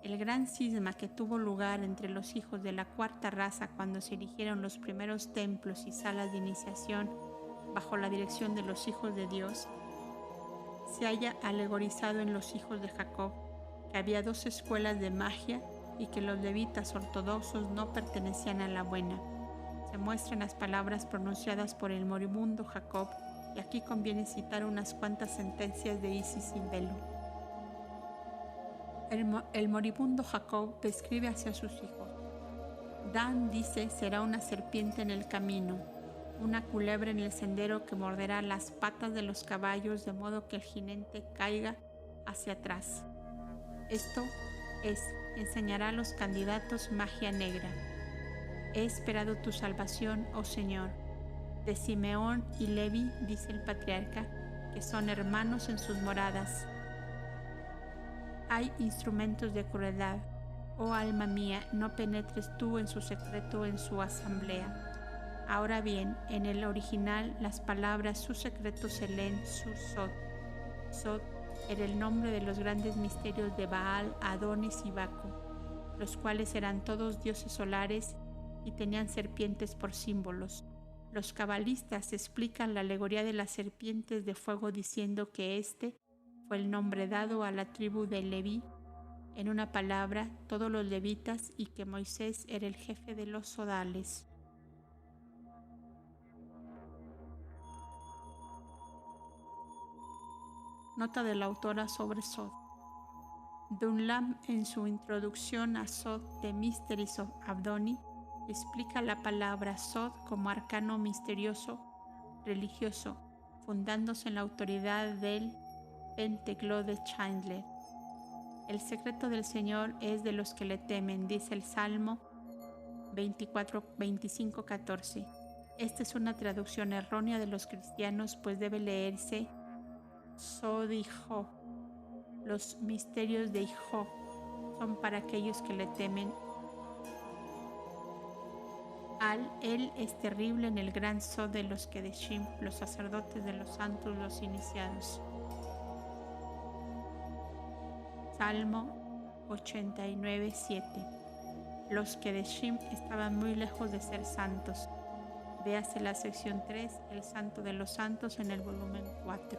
El gran cisma que tuvo lugar entre los hijos de la cuarta raza cuando se erigieron los primeros templos y salas de iniciación bajo la dirección de los hijos de Dios, se haya alegorizado en los hijos de Jacob, que había 2 escuelas de magia y que los levitas ortodoxos no pertenecían a la buena. Se muestran las palabras pronunciadas por el moribundo Jacob, y aquí conviene citar unas cuantas sentencias de Isis sin velo. El moribundo Jacob describe hacia sus hijos. Dan dice será una serpiente en el camino, una culebra en el sendero que morderá las patas de los caballos de modo que el jinete caiga hacia atrás. Esto es, enseñará a los candidatos magia negra. He esperado tu salvación, oh Señor. De Simeón y Levi, dice el patriarca, que son hermanos en sus moradas. Hay instrumentos de crueldad. Oh alma mía, no penetres tú en su secreto en su asamblea. Ahora bien, en el original las palabras su secreto se leen su Sod. Sod era el nombre de los grandes misterios de Baal, Adonis y Baco, los cuales eran todos dioses solares y tenían serpientes por símbolos. Los cabalistas explican la alegoría de las serpientes de fuego diciendo que este fue el nombre dado a la tribu de Leví, en una palabra, todos los levitas, y que Moisés era el jefe de los sodales. Nota de la autora sobre Sod. Dunlap, en su introducción a Sod The Mysteries of Abdoni, explica la palabra Sod como arcano misterioso religioso, fundándose en la autoridad del Pentecost de Chandler. El secreto del Señor es de los que le temen, dice el Salmo 25:14. Esta es una traducción errónea de los cristianos, pues debe leerse Sod y Jo. Los misterios de Jo son para aquellos que le temen. Él es terrible en el gran Sod de los Kedeshim, los sacerdotes de los santos, los iniciados. Salmo 89:7. Los Kedeshim estaban muy lejos de ser santos. Véase la sección 3, el Santo de los Santos, en el volumen 4.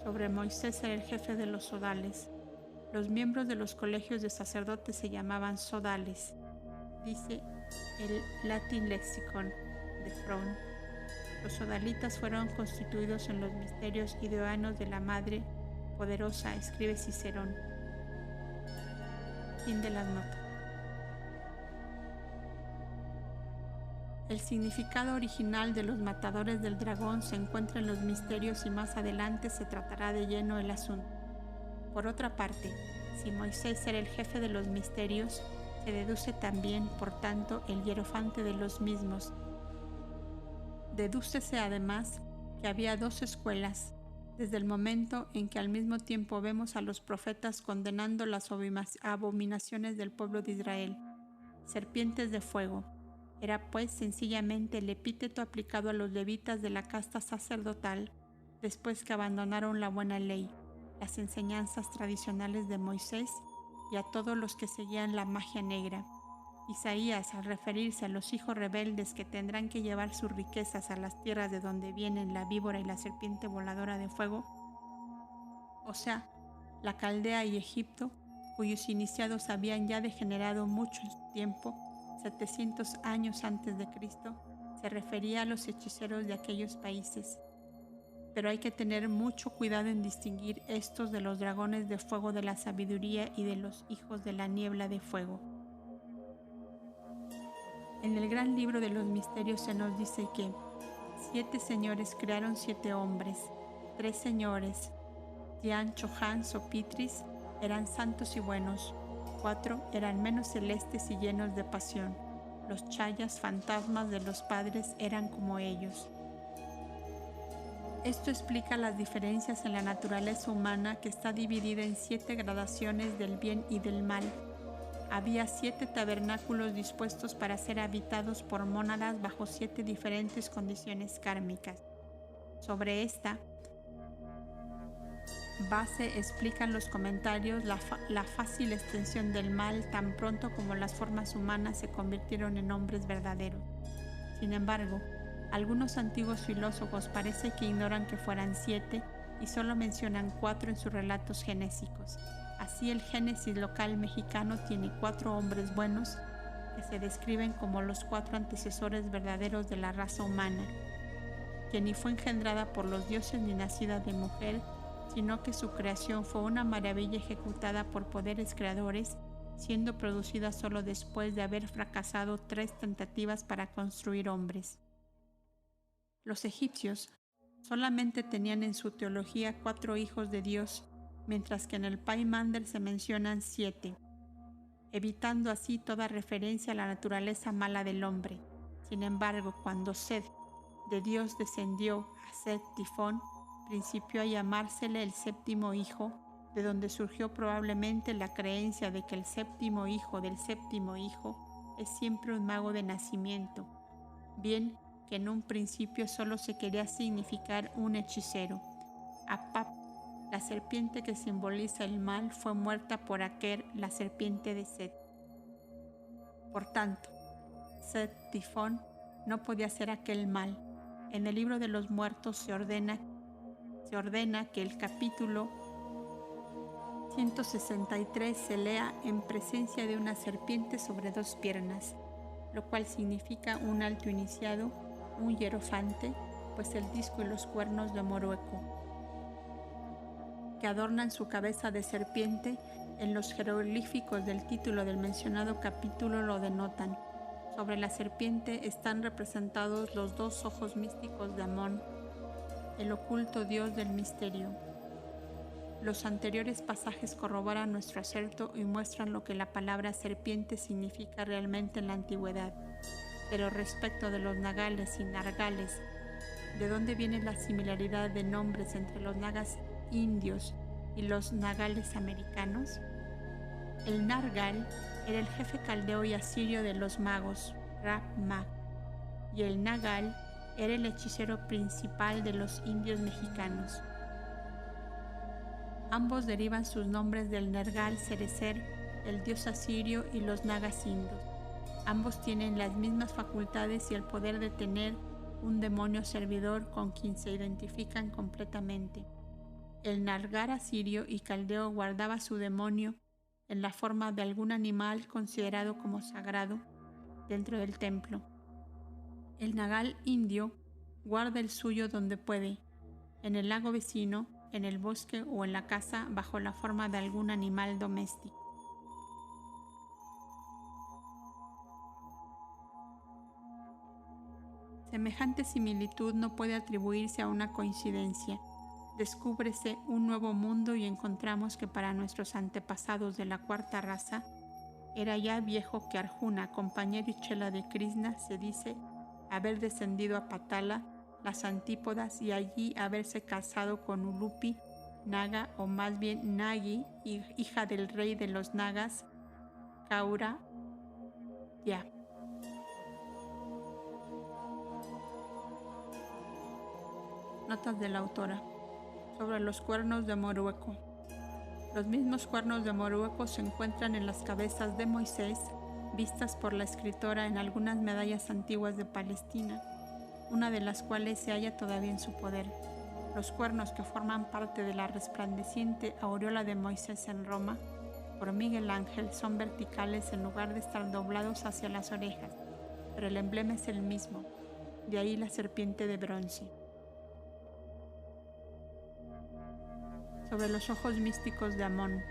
Sobre Moisés era el jefe de los sodales. Los miembros de los colegios de sacerdotes se llamaban sodales, dice el Latin Lexicon de Fromm. Los sodalitas fueron constituidos en los misterios ideoanos de la Madre Poderosa, escribe Cicerón. Fin de las notas. El significado original de los matadores del dragón se encuentra en los misterios y más adelante se tratará de lleno el asunto. Por otra parte, si Moisés era el jefe de los misterios, se deduce también, por tanto, el hierofante de los mismos. Dedúcese además que había dos escuelas, desde el momento en que al mismo tiempo vemos a los profetas condenando las abominaciones del pueblo de Israel, serpientes de fuego. Era pues sencillamente el epíteto aplicado a los levitas de la casta sacerdotal después que abandonaron la buena ley, las enseñanzas tradicionales de Moisés y a todos los que seguían la magia negra. Isaías, al referirse a los hijos rebeldes que tendrán que llevar sus riquezas a las tierras de donde vienen la víbora y la serpiente voladora de fuego, o sea, la Caldea y Egipto, cuyos iniciados habían ya degenerado mucho tiempo, 700 años antes de Cristo, se refería a los hechiceros de aquellos países. Pero hay que tener mucho cuidado en distinguir estos de los dragones de fuego de la sabiduría y de los hijos de la niebla de fuego. En el gran libro de los misterios se nos dice que 7 señores crearon 7 hombres, 3 señores, Tian, Chohan, Sopitris, eran santos y buenos, 4 eran menos celestes y llenos de pasión. Los chayas, fantasmas de los padres, eran como ellos. Esto explica las diferencias en la naturaleza humana, que está dividida en 7 gradaciones del bien y del mal. Había 7 tabernáculos dispuestos para ser habitados por mónadas bajo 7 diferentes condiciones kármicas. Sobre esta base explican los comentarios la fácil extensión del mal tan pronto como las formas humanas se convirtieron en hombres verdaderos. Sin embargo, algunos antiguos filósofos parece que ignoran que fueran 7 y solo mencionan 4 en sus relatos genésicos. Así, el Génesis local mexicano tiene 4 hombres buenos que se describen como los 4 antecesores verdaderos de la raza humana, que ni fue engendrada por los dioses ni nacida de mujer, sino que su creación fue una maravilla ejecutada por poderes creadores, siendo producida solo después de haber fracasado 3 tentativas para construir hombres. Los egipcios solamente tenían en su teología 4 hijos de Dios, mientras que en el Paimandar se mencionan 7, evitando así toda referencia a la naturaleza mala del hombre. Sin embargo, cuando Set de Dios descendió a Set Tifón, principió a llamársele el séptimo hijo, de donde surgió probablemente la creencia de que el séptimo hijo del séptimo hijo es siempre un mago de nacimiento, bien que en un principio solo se quería significar un hechicero. Apap, la serpiente que simboliza el mal, fue muerta por Aker, la serpiente de Set. Por tanto, Set Tifón no podía ser aquel mal. En el libro de los muertos se ordena que el capítulo 163 se lea en presencia de una serpiente sobre 2 piernas, lo cual significa un alto iniciado, un hierofante, pues el disco y los cuernos de Morueco, que adornan su cabeza de serpiente, en los jeroglíficos del título del mencionado capítulo lo denotan. Sobre la serpiente están representados los 2 ojos místicos de Amón, el oculto dios del misterio. Los anteriores pasajes corroboran nuestro acerto y muestran lo que la palabra serpiente significa realmente en la antigüedad. Pero respecto de los nagales y nargales, ¿de dónde viene la similaridad de nombres entre los nagas indios y los nagales americanos? El nargal era el jefe caldeo y asirio de los magos, Rab-Mag, y el nagal era el hechicero principal de los indios mexicanos. Ambos derivan sus nombres del Nergal Cerecer, el dios asirio, y los nagas indios. Ambos tienen las mismas facultades y el poder de tener un demonio servidor con quien se identifican completamente. El Nargar asirio y caldeo guardaba su demonio en la forma de algún animal considerado como sagrado dentro del templo. El nagal indio guarda el suyo donde puede, en el lago vecino, en el bosque o en la casa bajo la forma de algún animal doméstico. Semejante similitud no puede atribuirse a una coincidencia. Descúbrese un nuevo mundo y encontramos que para nuestros antepasados de la 4ª raza era ya viejo que Arjuna, compañero y chela de Krishna, se dice haber descendido a Patala, las antípodas, y allí haberse casado con Ulupi, naga, o más bien Nagi, hija del rey de los nagas, Kaura, ya. Notas de la autora. Sobre los cuernos de Morueco. Los mismos cuernos de Morueco se encuentran en las cabezas de Moisés, vistas por la escritora en algunas medallas antiguas de Palestina, una de las cuales se halla todavía en su poder. Los cuernos que forman parte de la resplandeciente aureola de Moisés en Roma, por Miguel Ángel, son verticales en lugar de estar doblados hacia las orejas, pero el emblema es el mismo, de ahí la serpiente de bronce. Sobre los ojos místicos de Amón.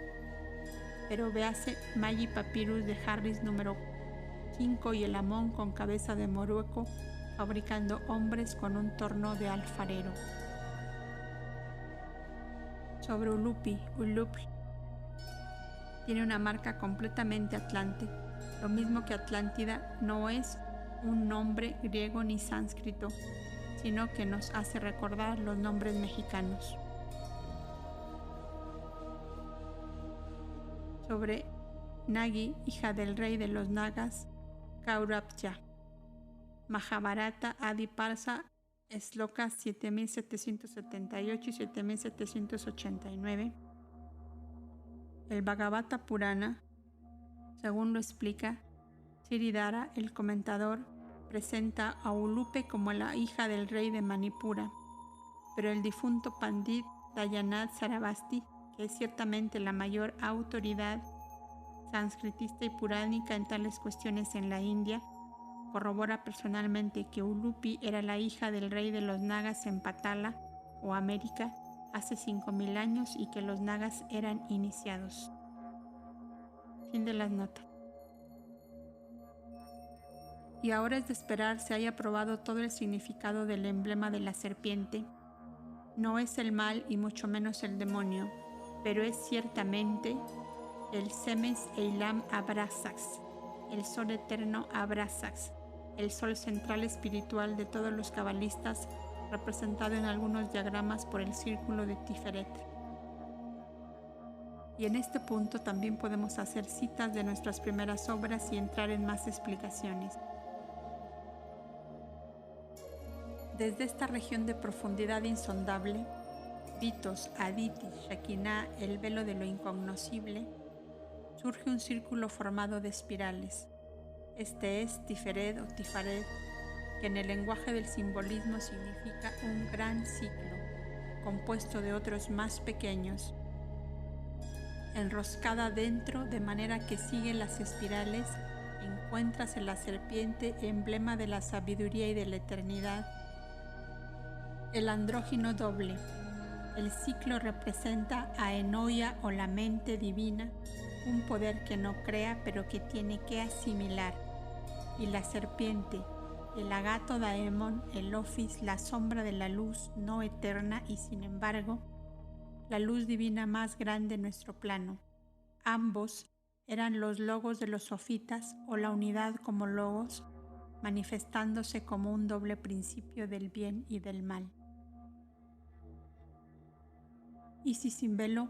Pero véase Magi Papyrus de Harris número 5 y el Amón con cabeza de Morueco fabricando hombres con un torno de alfarero. Sobre Ulupi, Ulupl tiene una marca completamente atlante. Lo mismo que Atlántida no es un nombre griego ni sánscrito, sino que nos hace recordar los nombres mexicanos. Sobre Nagi, hija del rey de los nagas, Kaurapya. Mahabharata Adi Parsa, Sloka 7778 y 7789. El Bhagavata Purana, según lo explica Sridhara, el comentador, presenta a Ulupe como la hija del rey de Manipura, pero el difunto Pandit Dayanath Sarasvati, que es ciertamente la mayor autoridad sánscritista y puránica en tales cuestiones en la India, corrobora personalmente que Ulupi era la hija del rey de los nagas en Patala o América, hace 5000 años y que los nagas eran iniciados. Fin de las notas. Y ahora es de esperar se haya probado todo el significado del emblema de la serpiente. No es el mal y mucho menos el demonio, pero es ciertamente el Semes Eilam Abrasax, el sol eterno Abrasax, el sol central espiritual de todos los cabalistas, representado en algunos diagramas por el círculo de Tiferet. Y en este punto también podemos hacer citas de nuestras primeras obras y entrar en más explicaciones. Desde esta región de profundidad insondable, Vitos, Aditi, Shekinah, el velo de lo incognoscible, surge un círculo formado de espirales. Este es Tiferet o Tifaret, que en el lenguaje del simbolismo significa un gran ciclo, compuesto de otros más pequeños, enroscada dentro de manera que sigue las espirales. Encuentras en la serpiente, emblema de la sabiduría y de la eternidad, el andrógino doble. El ciclo representa a Enoia o la mente divina, un poder que no crea pero que tiene que asimilar. Y la serpiente, el agato daemon, el ophis, la sombra de la luz no eterna y sin embargo, la luz divina más grande en nuestro plano. Ambos eran los logos de los sofitas o la unidad como logos, manifestándose como un doble principio del bien y del mal. Isis sin velo,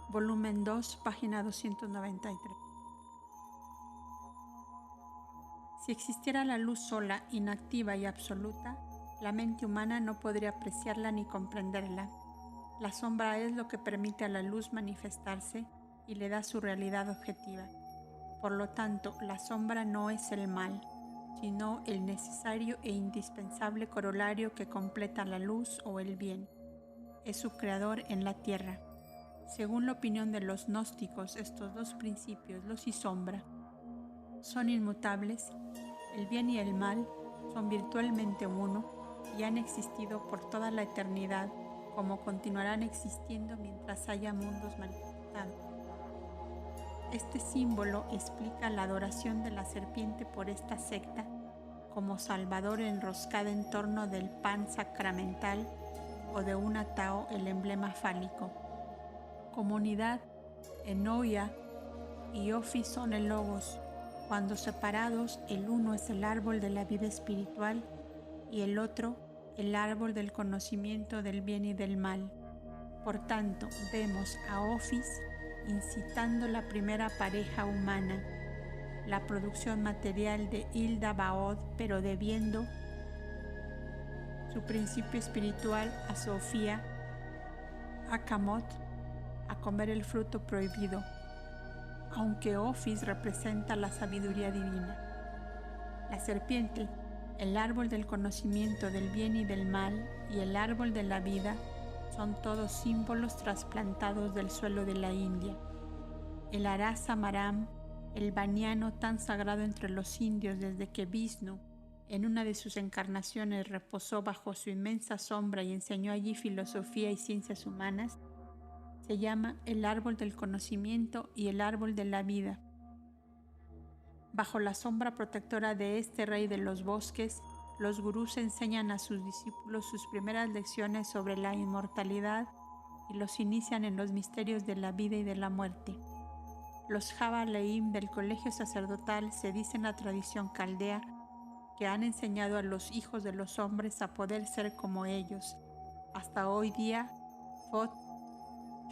volumen 2, página 293. Si existiera la luz sola, inactiva y absoluta, la mente humana no podría apreciarla ni comprenderla. La sombra es lo que permite a la luz manifestarse y le da su realidad objetiva. Por lo tanto, la sombra no es el mal, sino el necesario e indispensable corolario que completa la luz o el bien. Es su creador en la tierra. Según la opinión de los gnósticos, estos dos principios, luz y sombra, son inmutables. El bien y el mal son virtualmente uno y han existido por toda la eternidad, como continuarán existiendo mientras haya mundos manifestados. Este símbolo explica la adoración de la serpiente por esta secta como salvador enroscada en torno del pan sacramental o de un atao, el emblema fálico. Comunidad, Enoia y Ophis son el logos. Cuando separados, el uno es el árbol de la vida espiritual y el otro el árbol del conocimiento del bien y del mal. Por tanto, vemos a Ophis incitando la primera pareja humana, la producción material de Hilda Baod, pero debiendo su principio espiritual a Sofía, a Kamot, a comer el fruto prohibido, aunque Ophis representa la sabiduría divina. La serpiente, el árbol del conocimiento del bien y del mal, y el árbol de la vida son todos símbolos trasplantados del suelo de la India. El Arasa Maram, el baniano tan sagrado entre los indios desde que Vishnu, en una de sus encarnaciones, reposó bajo su inmensa sombra y enseñó allí filosofía y ciencias humanas, se llama el árbol del conocimiento y el árbol de la vida. Bajo la sombra protectora de este rey de los bosques, los gurús enseñan a sus discípulos sus primeras lecciones sobre la inmortalidad y los inician en los misterios de la vida y de la muerte. Los Java Leim del colegio sacerdotal se dice en la tradición caldea que han enseñado a los hijos de los hombres a poder ser como ellos, hasta hoy día Fot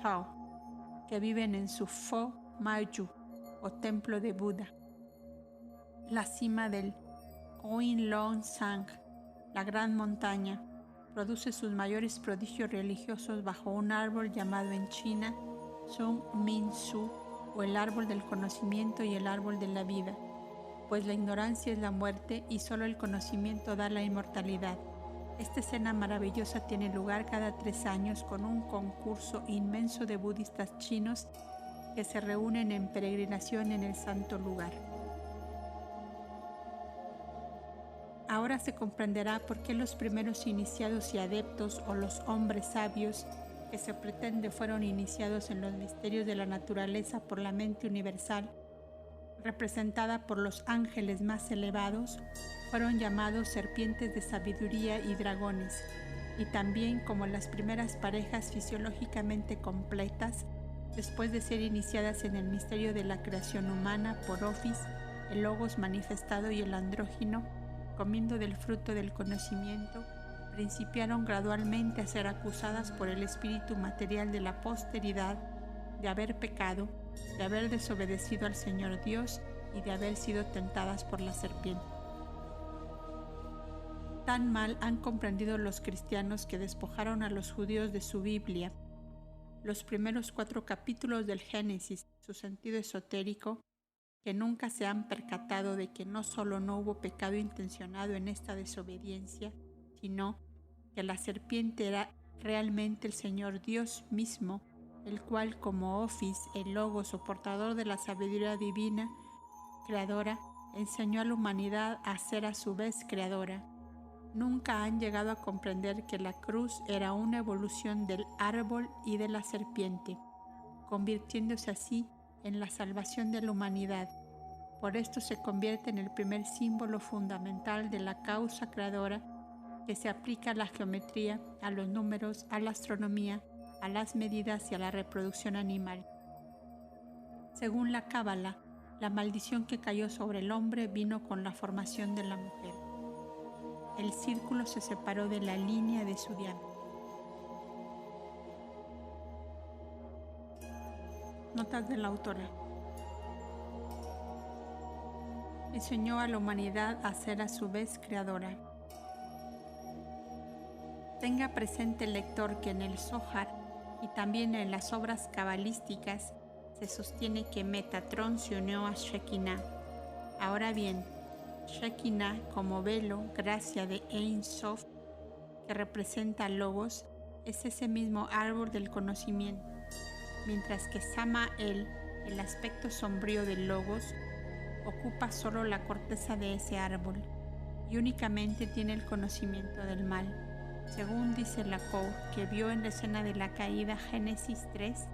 Tao, que viven en su Fo Mayu o templo de Buda. La cima del Oin Long Sang, la gran montaña, produce sus mayores prodigios religiosos bajo un árbol llamado en China Sun Min Su, o el árbol del conocimiento y el árbol de la vida, pues la ignorancia es la muerte y solo el conocimiento da la inmortalidad. Esta escena maravillosa tiene lugar cada 3 años con un concurso inmenso de budistas chinos que se reúnen en peregrinación en el santo lugar. Ahora se comprenderá por qué los primeros iniciados y adeptos o los hombres sabios que se pretende fueron iniciados en los misterios de la naturaleza por la mente universal, representada por los ángeles más elevados, fueron llamados serpientes de sabiduría y dragones, y también como las primeras parejas fisiológicamente completas, después de ser iniciadas en el misterio de la creación humana por Ofis, el Logos manifestado y el andrógino, comiendo del fruto del conocimiento, principiaron gradualmente a ser acusadas por el espíritu material de la posteridad de haber pecado, de haber desobedecido al Señor Dios y de haber sido tentadas por la serpiente. Tan mal han comprendido los cristianos que despojaron a los judíos de su Biblia, los primeros 4 capítulos del Génesis, su sentido esotérico, que nunca se han percatado de que no solo no hubo pecado intencionado en esta desobediencia, sino que la serpiente era realmente el Señor Dios mismo, el cual como Ofis, el Logos o portador de la sabiduría divina, creadora, enseñó a la humanidad a ser a su vez creadora. Nunca han llegado a comprender que la cruz era una evolución del árbol y de la serpiente, convirtiéndose así en la salvación de la humanidad. Por esto se convierte en el primer símbolo fundamental de la causa creadora que se aplica a la geometría, a los números, a la astronomía, a las medidas y a la reproducción animal. Según la Cábala, la maldición que cayó sobre el hombre vino con la formación de la mujer. El círculo se separó de la línea de su diámetro. Notas de la autora. Enseñó a la humanidad a ser a su vez creadora. Tenga presente el lector que en el Zohar y también en las obras cabalísticas se sostiene que Metatrón se unió a Shekinah. Ahora bien, Shekinah como velo, gracia de Ein Sof, que representa Logos, es ese mismo árbol del conocimiento, mientras que Samael, el aspecto sombrío del Logos, ocupa solo la corteza de ese árbol y únicamente tiene el conocimiento del mal. Según dice Lacour, que vio en la escena de la caída Génesis 3,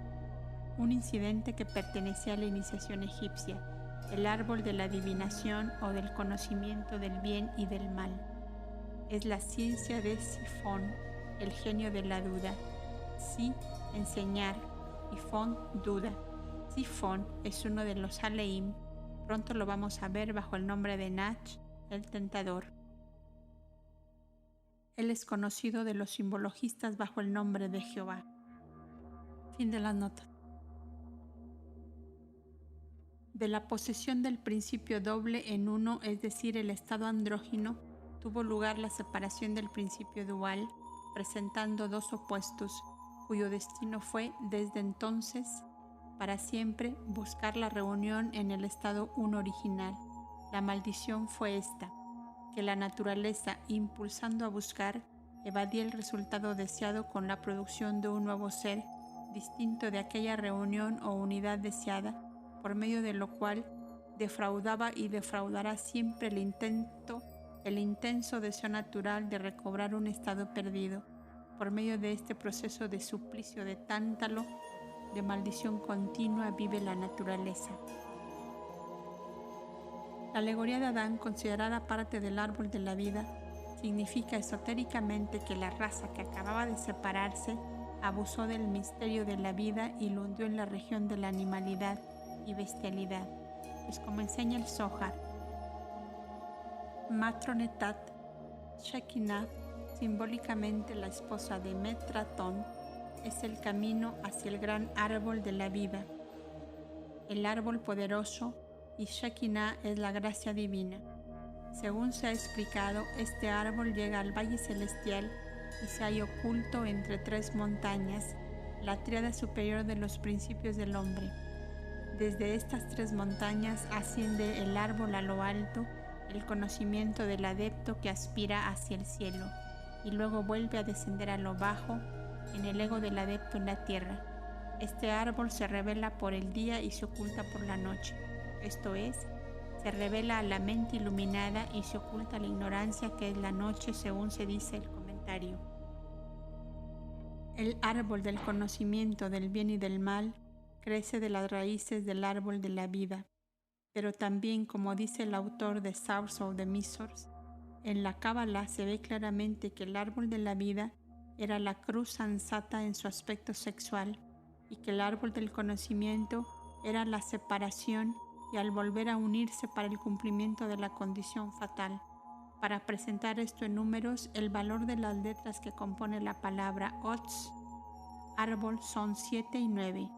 un incidente que pertenecía a la iniciación egipcia, el árbol de la adivinación o del conocimiento del bien y del mal. Es la ciencia de Sifón, el genio de la duda. Si, enseñar, y Fon, duda. Sifón es uno de los Aleim, pronto lo vamos a ver bajo el nombre de Nach, el tentador. Él es conocido de los simbologistas bajo el nombre de Jehová. Fin de las notas. De la posesión del principio doble en uno, es decir, el estado andrógino, tuvo lugar la separación del principio dual, presentando 2 opuestos, cuyo destino fue, desde entonces, para siempre, buscar la reunión en el estado uno original. La maldición fue esta, que la naturaleza, impulsando a buscar, evadía el resultado deseado con la producción de un nuevo ser, distinto de aquella reunión o unidad deseada, por medio de lo cual defraudaba y defraudará siempre el intenso deseo natural de recobrar un estado perdido, por medio de este proceso de suplicio de tántalo, de maldición continua vive la naturaleza. La alegoría de Adán, considerada parte del árbol de la vida, significa esotéricamente que la raza que acababa de separarse abusó del misterio de la vida y lo hundió en la región de la animalidad y bestialidad, pues como enseña el Zohar, Matronetat, Shekinah, simbólicamente la esposa de Metratón, es el camino hacia el gran árbol de la vida, el árbol poderoso, y Shekinah es la gracia divina. Según se ha explicado, este árbol llega al valle celestial y se halla oculto entre 3 montañas, la tríada superior de los principios del hombre. Desde estas 3 montañas asciende el árbol a lo alto, el conocimiento del adepto que aspira hacia el cielo, y luego vuelve a descender a lo bajo, en el ego del adepto en la tierra. Este árbol se revela por el día y se oculta por la noche, esto es, Se revela a la mente iluminada y se oculta la ignorancia que es la noche, según se dice el comentario. El árbol del conocimiento del bien y del mal crece de las raíces del árbol de la vida, pero también, como dice el autor de Source of the Mysteries, en la Cábala se ve claramente que el árbol de la vida era la cruz ansata en su aspecto sexual y que el árbol del conocimiento era la separación y al volver a unirse para el cumplimiento de la condición fatal. Para presentar esto en números, el valor de las letras que compone la palabra Ots, árbol, son 7 y 9,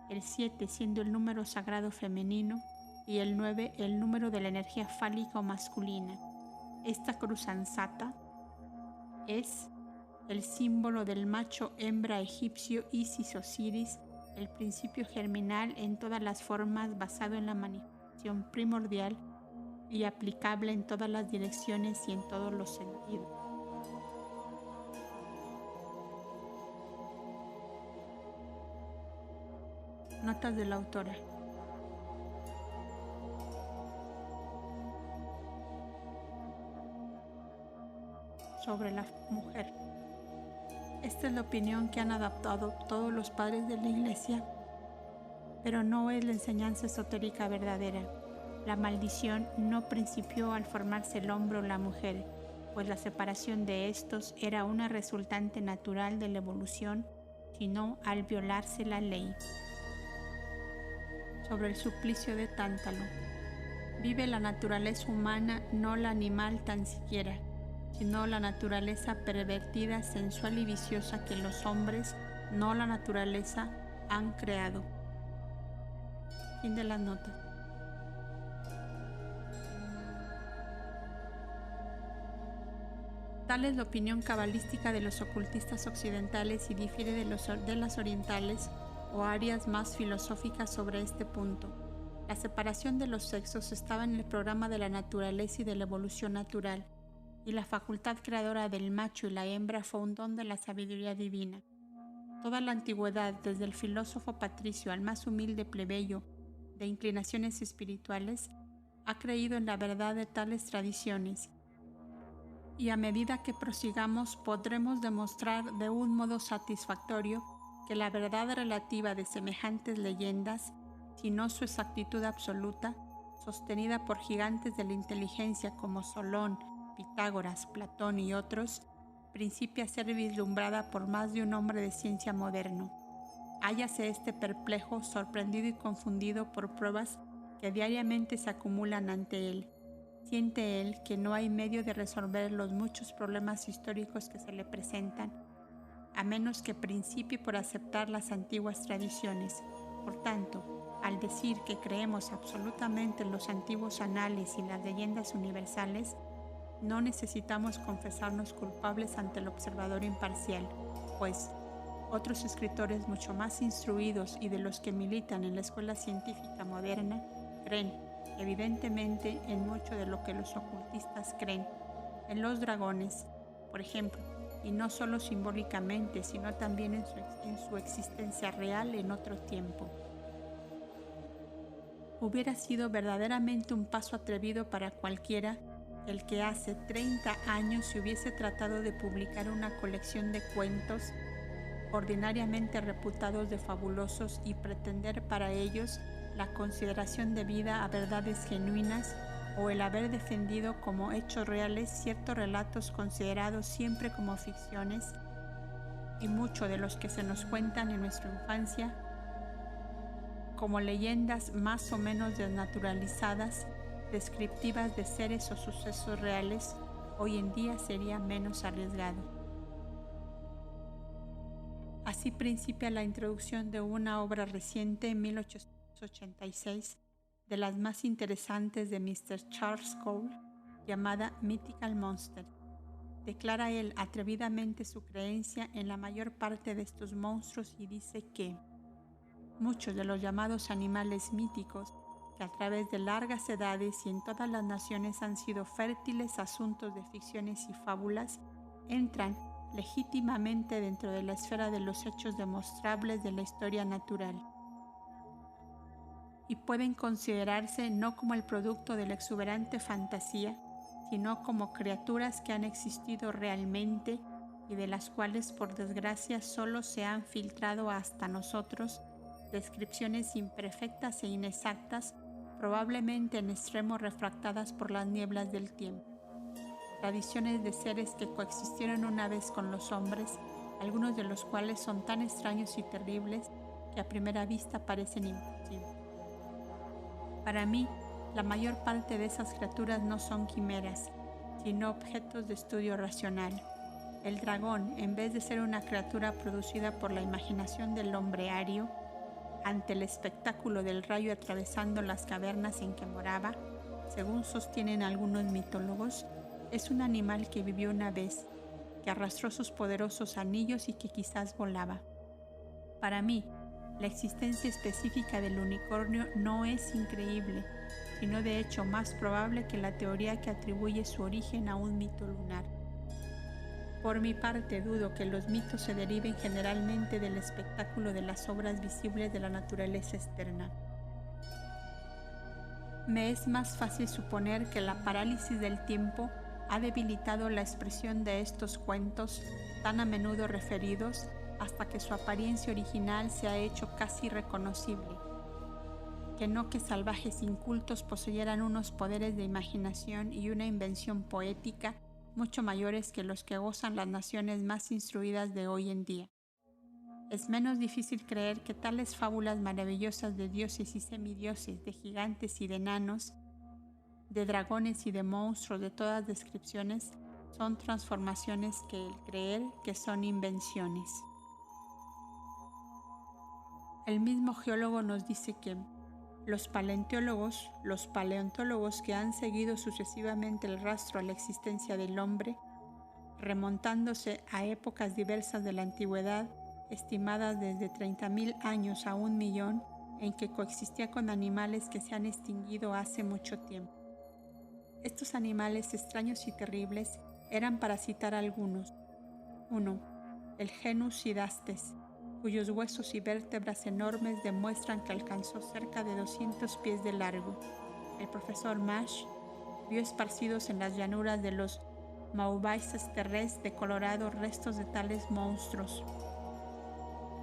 el 7 siendo el número sagrado femenino y el 9 el número de la energía fálica o masculina. Esta cruz ansata es el símbolo del macho hembra egipcio Isis-Osiris, el principio germinal en todas las formas basado en la manifestación primordial y aplicable en todas las direcciones y en todos los sentidos. Notas de la autora. Sobre la mujer. Esta es la opinión que han adoptado todos los padres de la Iglesia, pero no es la enseñanza esotérica verdadera. La maldición no principió al formarse el hombre o la mujer, pues la separación de estos era una resultante natural de la evolución, sino al violarse la ley. Sobre el suplicio de Tántalo. Vive la naturaleza humana, no la animal tan siquiera, sino la naturaleza pervertida, sensual y viciosa que los hombres, no la naturaleza, han creado. Fin de las notas. Tal es la opinión cabalística de los ocultistas occidentales y difiere de las orientales o áreas más filosóficas sobre este punto. La separación de los sexos estaba en el programa de la naturaleza y de la evolución natural, y la facultad creadora del macho y la hembra fue un don de la sabiduría divina. Toda la antigüedad, desde el filósofo patricio al más humilde plebeyo de inclinaciones espirituales, ha creído en la verdad de tales tradiciones, y a medida que prosigamos podremos demostrar de un modo satisfactorio que la verdad relativa de semejantes leyendas, si no su exactitud absoluta, sostenida por gigantes de la inteligencia como Solón, Pitágoras, Platón y otros, principia a ser vislumbrada por más de un hombre de ciencia moderno. Hállase este perplejo, sorprendido y confundido por pruebas que diariamente se acumulan ante él. Siente él que no hay medio de resolver los muchos problemas históricos que se le presentan, a menos que principie por aceptar las antiguas tradiciones. Por tanto, al decir que creemos absolutamente en los antiguos anales y las leyendas universales, no necesitamos confesarnos culpables ante el observador imparcial, pues otros escritores mucho más instruidos y de los que militan en la escuela científica moderna creen evidentemente en mucho de lo que los ocultistas creen, en los dragones, por ejemplo, y no solo simbólicamente, sino también en su existencia real en otro tiempo. Hubiera sido verdaderamente un paso atrevido para cualquiera el que hace 30 años se hubiese tratado de publicar una colección de cuentos ordinariamente reputados de fabulosos y pretender para ellos la consideración debida a verdades genuinas o el haber defendido como hechos reales ciertos relatos considerados siempre como ficciones, y muchos de los que se nos cuentan en nuestra infancia como leyendas más o menos desnaturalizadas, descriptivas de seres o sucesos reales, hoy en día sería menos arriesgado. Así principia la introducción de una obra reciente en 1886, de las más interesantes de Mr. Charles Cole, llamada Mythical Monster. Declara él atrevidamente su creencia en la mayor parte de estos monstruos y dice que muchos de los llamados animales míticos, que a través de largas edades y en todas las naciones han sido fértiles asuntos de ficciones y fábulas, entran legítimamente dentro de la esfera de los hechos demostrables de la historia natural. y pueden considerarse no como el producto de la exuberante fantasía, sino como criaturas que han existido realmente y de las cuales por desgracia solo se han filtrado hasta nosotros descripciones imperfectas e inexactas, probablemente en extremo refractadas por las nieblas del tiempo. Tradiciones de seres que coexistieron una vez con los hombres, algunos de los cuales son tan extraños y terribles que a primera vista parecen imposibles. Para mí, la mayor parte de esas criaturas no son quimeras, sino objetos de estudio racional. El dragón, en vez de ser una criatura producida por la imaginación del hombre ario, ante el espectáculo del rayo atravesando las cavernas en que moraba, según sostienen algunos mitólogos, es un animal que vivió una vez, que arrastró sus poderosos anillos y que quizás volaba. Para mí, la existencia específica del unicornio no es increíble, sino de hecho más probable que la teoría que atribuye su origen a un mito lunar. Por mi parte, dudo que los mitos se deriven generalmente del espectáculo de las obras visibles de la naturaleza externa. Me es más fácil suponer que la parálisis del tiempo ha debilitado la expresión de estos cuentos tan a menudo referidos hasta que su apariencia original se ha hecho casi irreconocible. Que no que salvajes incultos poseyeran unos poderes de imaginación y una invención poética mucho mayores que los que gozan las naciones más instruidas de hoy en día. Es menos difícil creer que tales fábulas maravillosas de dioses y semidioses, de gigantes y de enanos, de dragones y de monstruos de todas descripciones, son transformaciones que el creer que son invenciones. El mismo geólogo nos dice que los paleontólogos que han seguido sucesivamente el rastro a la existencia del hombre, remontándose a épocas diversas de la antigüedad, estimadas desde 30.000 años a 1.000.000, en que coexistía con animales que se han extinguido hace mucho tiempo. Estos animales extraños y terribles eran, para citar algunos: 1. El genus Sidastes, cuyos huesos y vértebras enormes demuestran que alcanzó cerca de 200 pies de largo. El profesor Marsh vio esparcidos en las llanuras de los Mauvaises Terres de Colorado restos de tales monstruos,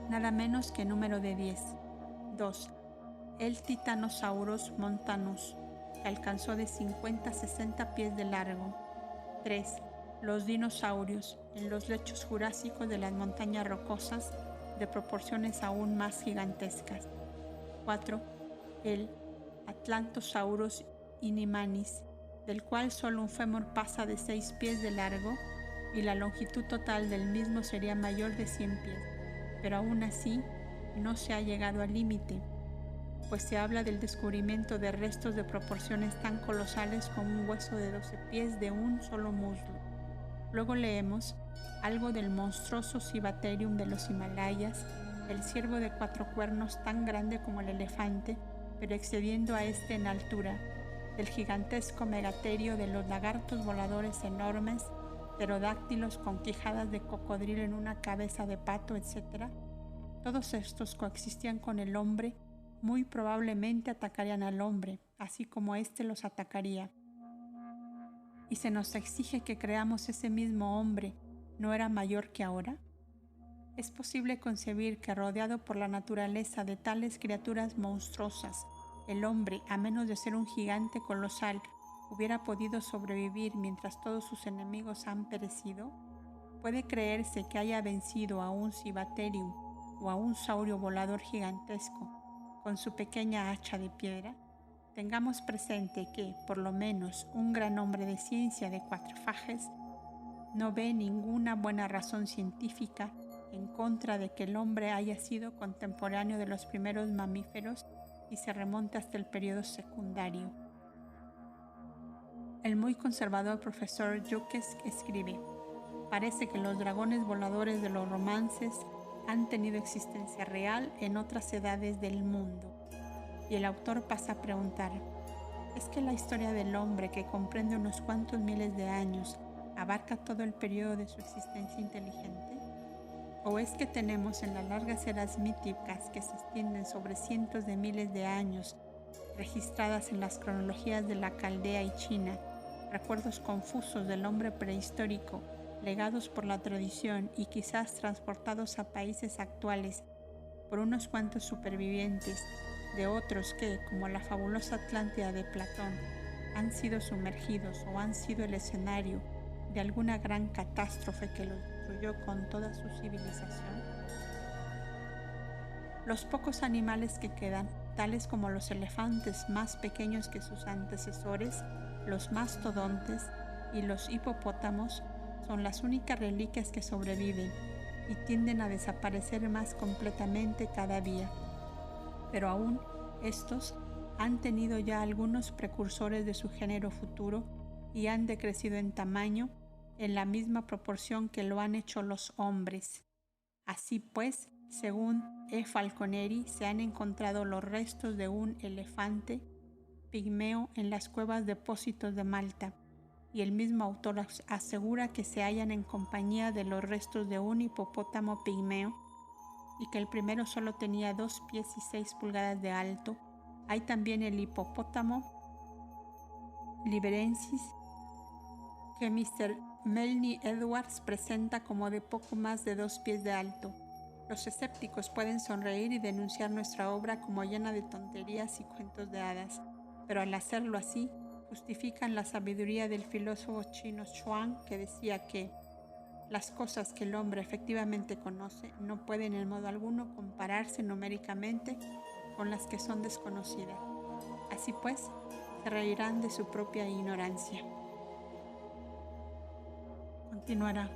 nada menos que número de 10. 2. El Titanosaurus montanus, que alcanzó de 50 a 60 pies de largo. 3. Los dinosaurios, en los lechos jurásicos de las montañas rocosas, de proporciones aún más gigantescas. 4. El Atlantosaurus inimanis, del cual solo un fémur pasa de 6 pies de largo y la longitud total del mismo sería mayor de 100 pies, pero aún así no se ha llegado al límite, pues se habla del descubrimiento de restos de proporciones tan colosales como un hueso de 12 pies de un solo muslo. Luego leemos algo del monstruoso Cibaterium de los Himalayas, el ciervo de 4 cuernos tan grande como el elefante, pero excediendo a este en altura, del gigantesco megaterio de los lagartos voladores enormes, pterodáctilos con quijadas de cocodrilo en una cabeza de pato, etc. Todos estos coexistían con el hombre, muy probablemente atacarían al hombre, así como éste los atacaría. Y se nos exige que creamos ese mismo hombre, ¿no era mayor que ahora? Es posible concebir que, rodeado por la naturaleza de tales criaturas monstruosas, el hombre, a menos de ser un gigante colosal, hubiera podido sobrevivir mientras todos sus enemigos han perecido. ¿Puede creerse que haya vencido a un Cibaterium o a un saurio volador gigantesco con su pequeña hacha de piedra? Tengamos presente que, por lo menos, un gran hombre de ciencia de 4 fajes no ve ninguna buena razón científica en contra de que el hombre haya sido contemporáneo de los primeros mamíferos y se remonte hasta el periodo secundario. El muy conservador profesor Jukes escribe: parece que los dragones voladores de los romances han tenido existencia real en otras edades del mundo. Y el autor pasa a preguntar: ¿es que la historia del hombre, que comprende unos cuantos miles de años, abarca todo el periodo de su existencia inteligente? ¿O es que tenemos en las largas eras míticas que se extienden sobre cientos de miles de años registradas en las cronologías de la Caldea y China, recuerdos confusos del hombre prehistórico, legados por la tradición y quizás transportados a países actuales por unos cuantos supervivientes de otros que, como la fabulosa Atlántida de Platón, han sido sumergidos o han sido el escenario de alguna gran catástrofe que los destruyó con toda su civilización. Los pocos animales que quedan, tales como los elefantes más pequeños que sus antecesores, los mastodontes y los hipopótamos, son las únicas reliquias que sobreviven y tienden a desaparecer más completamente cada día. Pero aún estos han tenido ya algunos precursores de su género futuro y han decrecido en tamaño en la misma proporción que lo han hecho los hombres. Así pues, según E. Falconeri, se han encontrado los restos de un elefante pigmeo en las cuevas depósitos de Malta, y el mismo autor asegura que se hallan en compañía de los restos de un hipopótamo pigmeo y que el primero solo tenía 2 pies y 6 pulgadas de alto. Hay también el hipopótamo liberensis, que Mr. Melny Edwards presenta como de poco más de 2 pies de alto. Los escépticos pueden sonreír y denunciar nuestra obra como llena de tonterías y cuentos de hadas, pero al hacerlo así, justifican la sabiduría del filósofo chino Chuang, que decía que las cosas que el hombre efectivamente conoce no pueden en modo alguno compararse numéricamente con las que son desconocidas. Así pues, se reirán de su propia ignorancia. Continuará.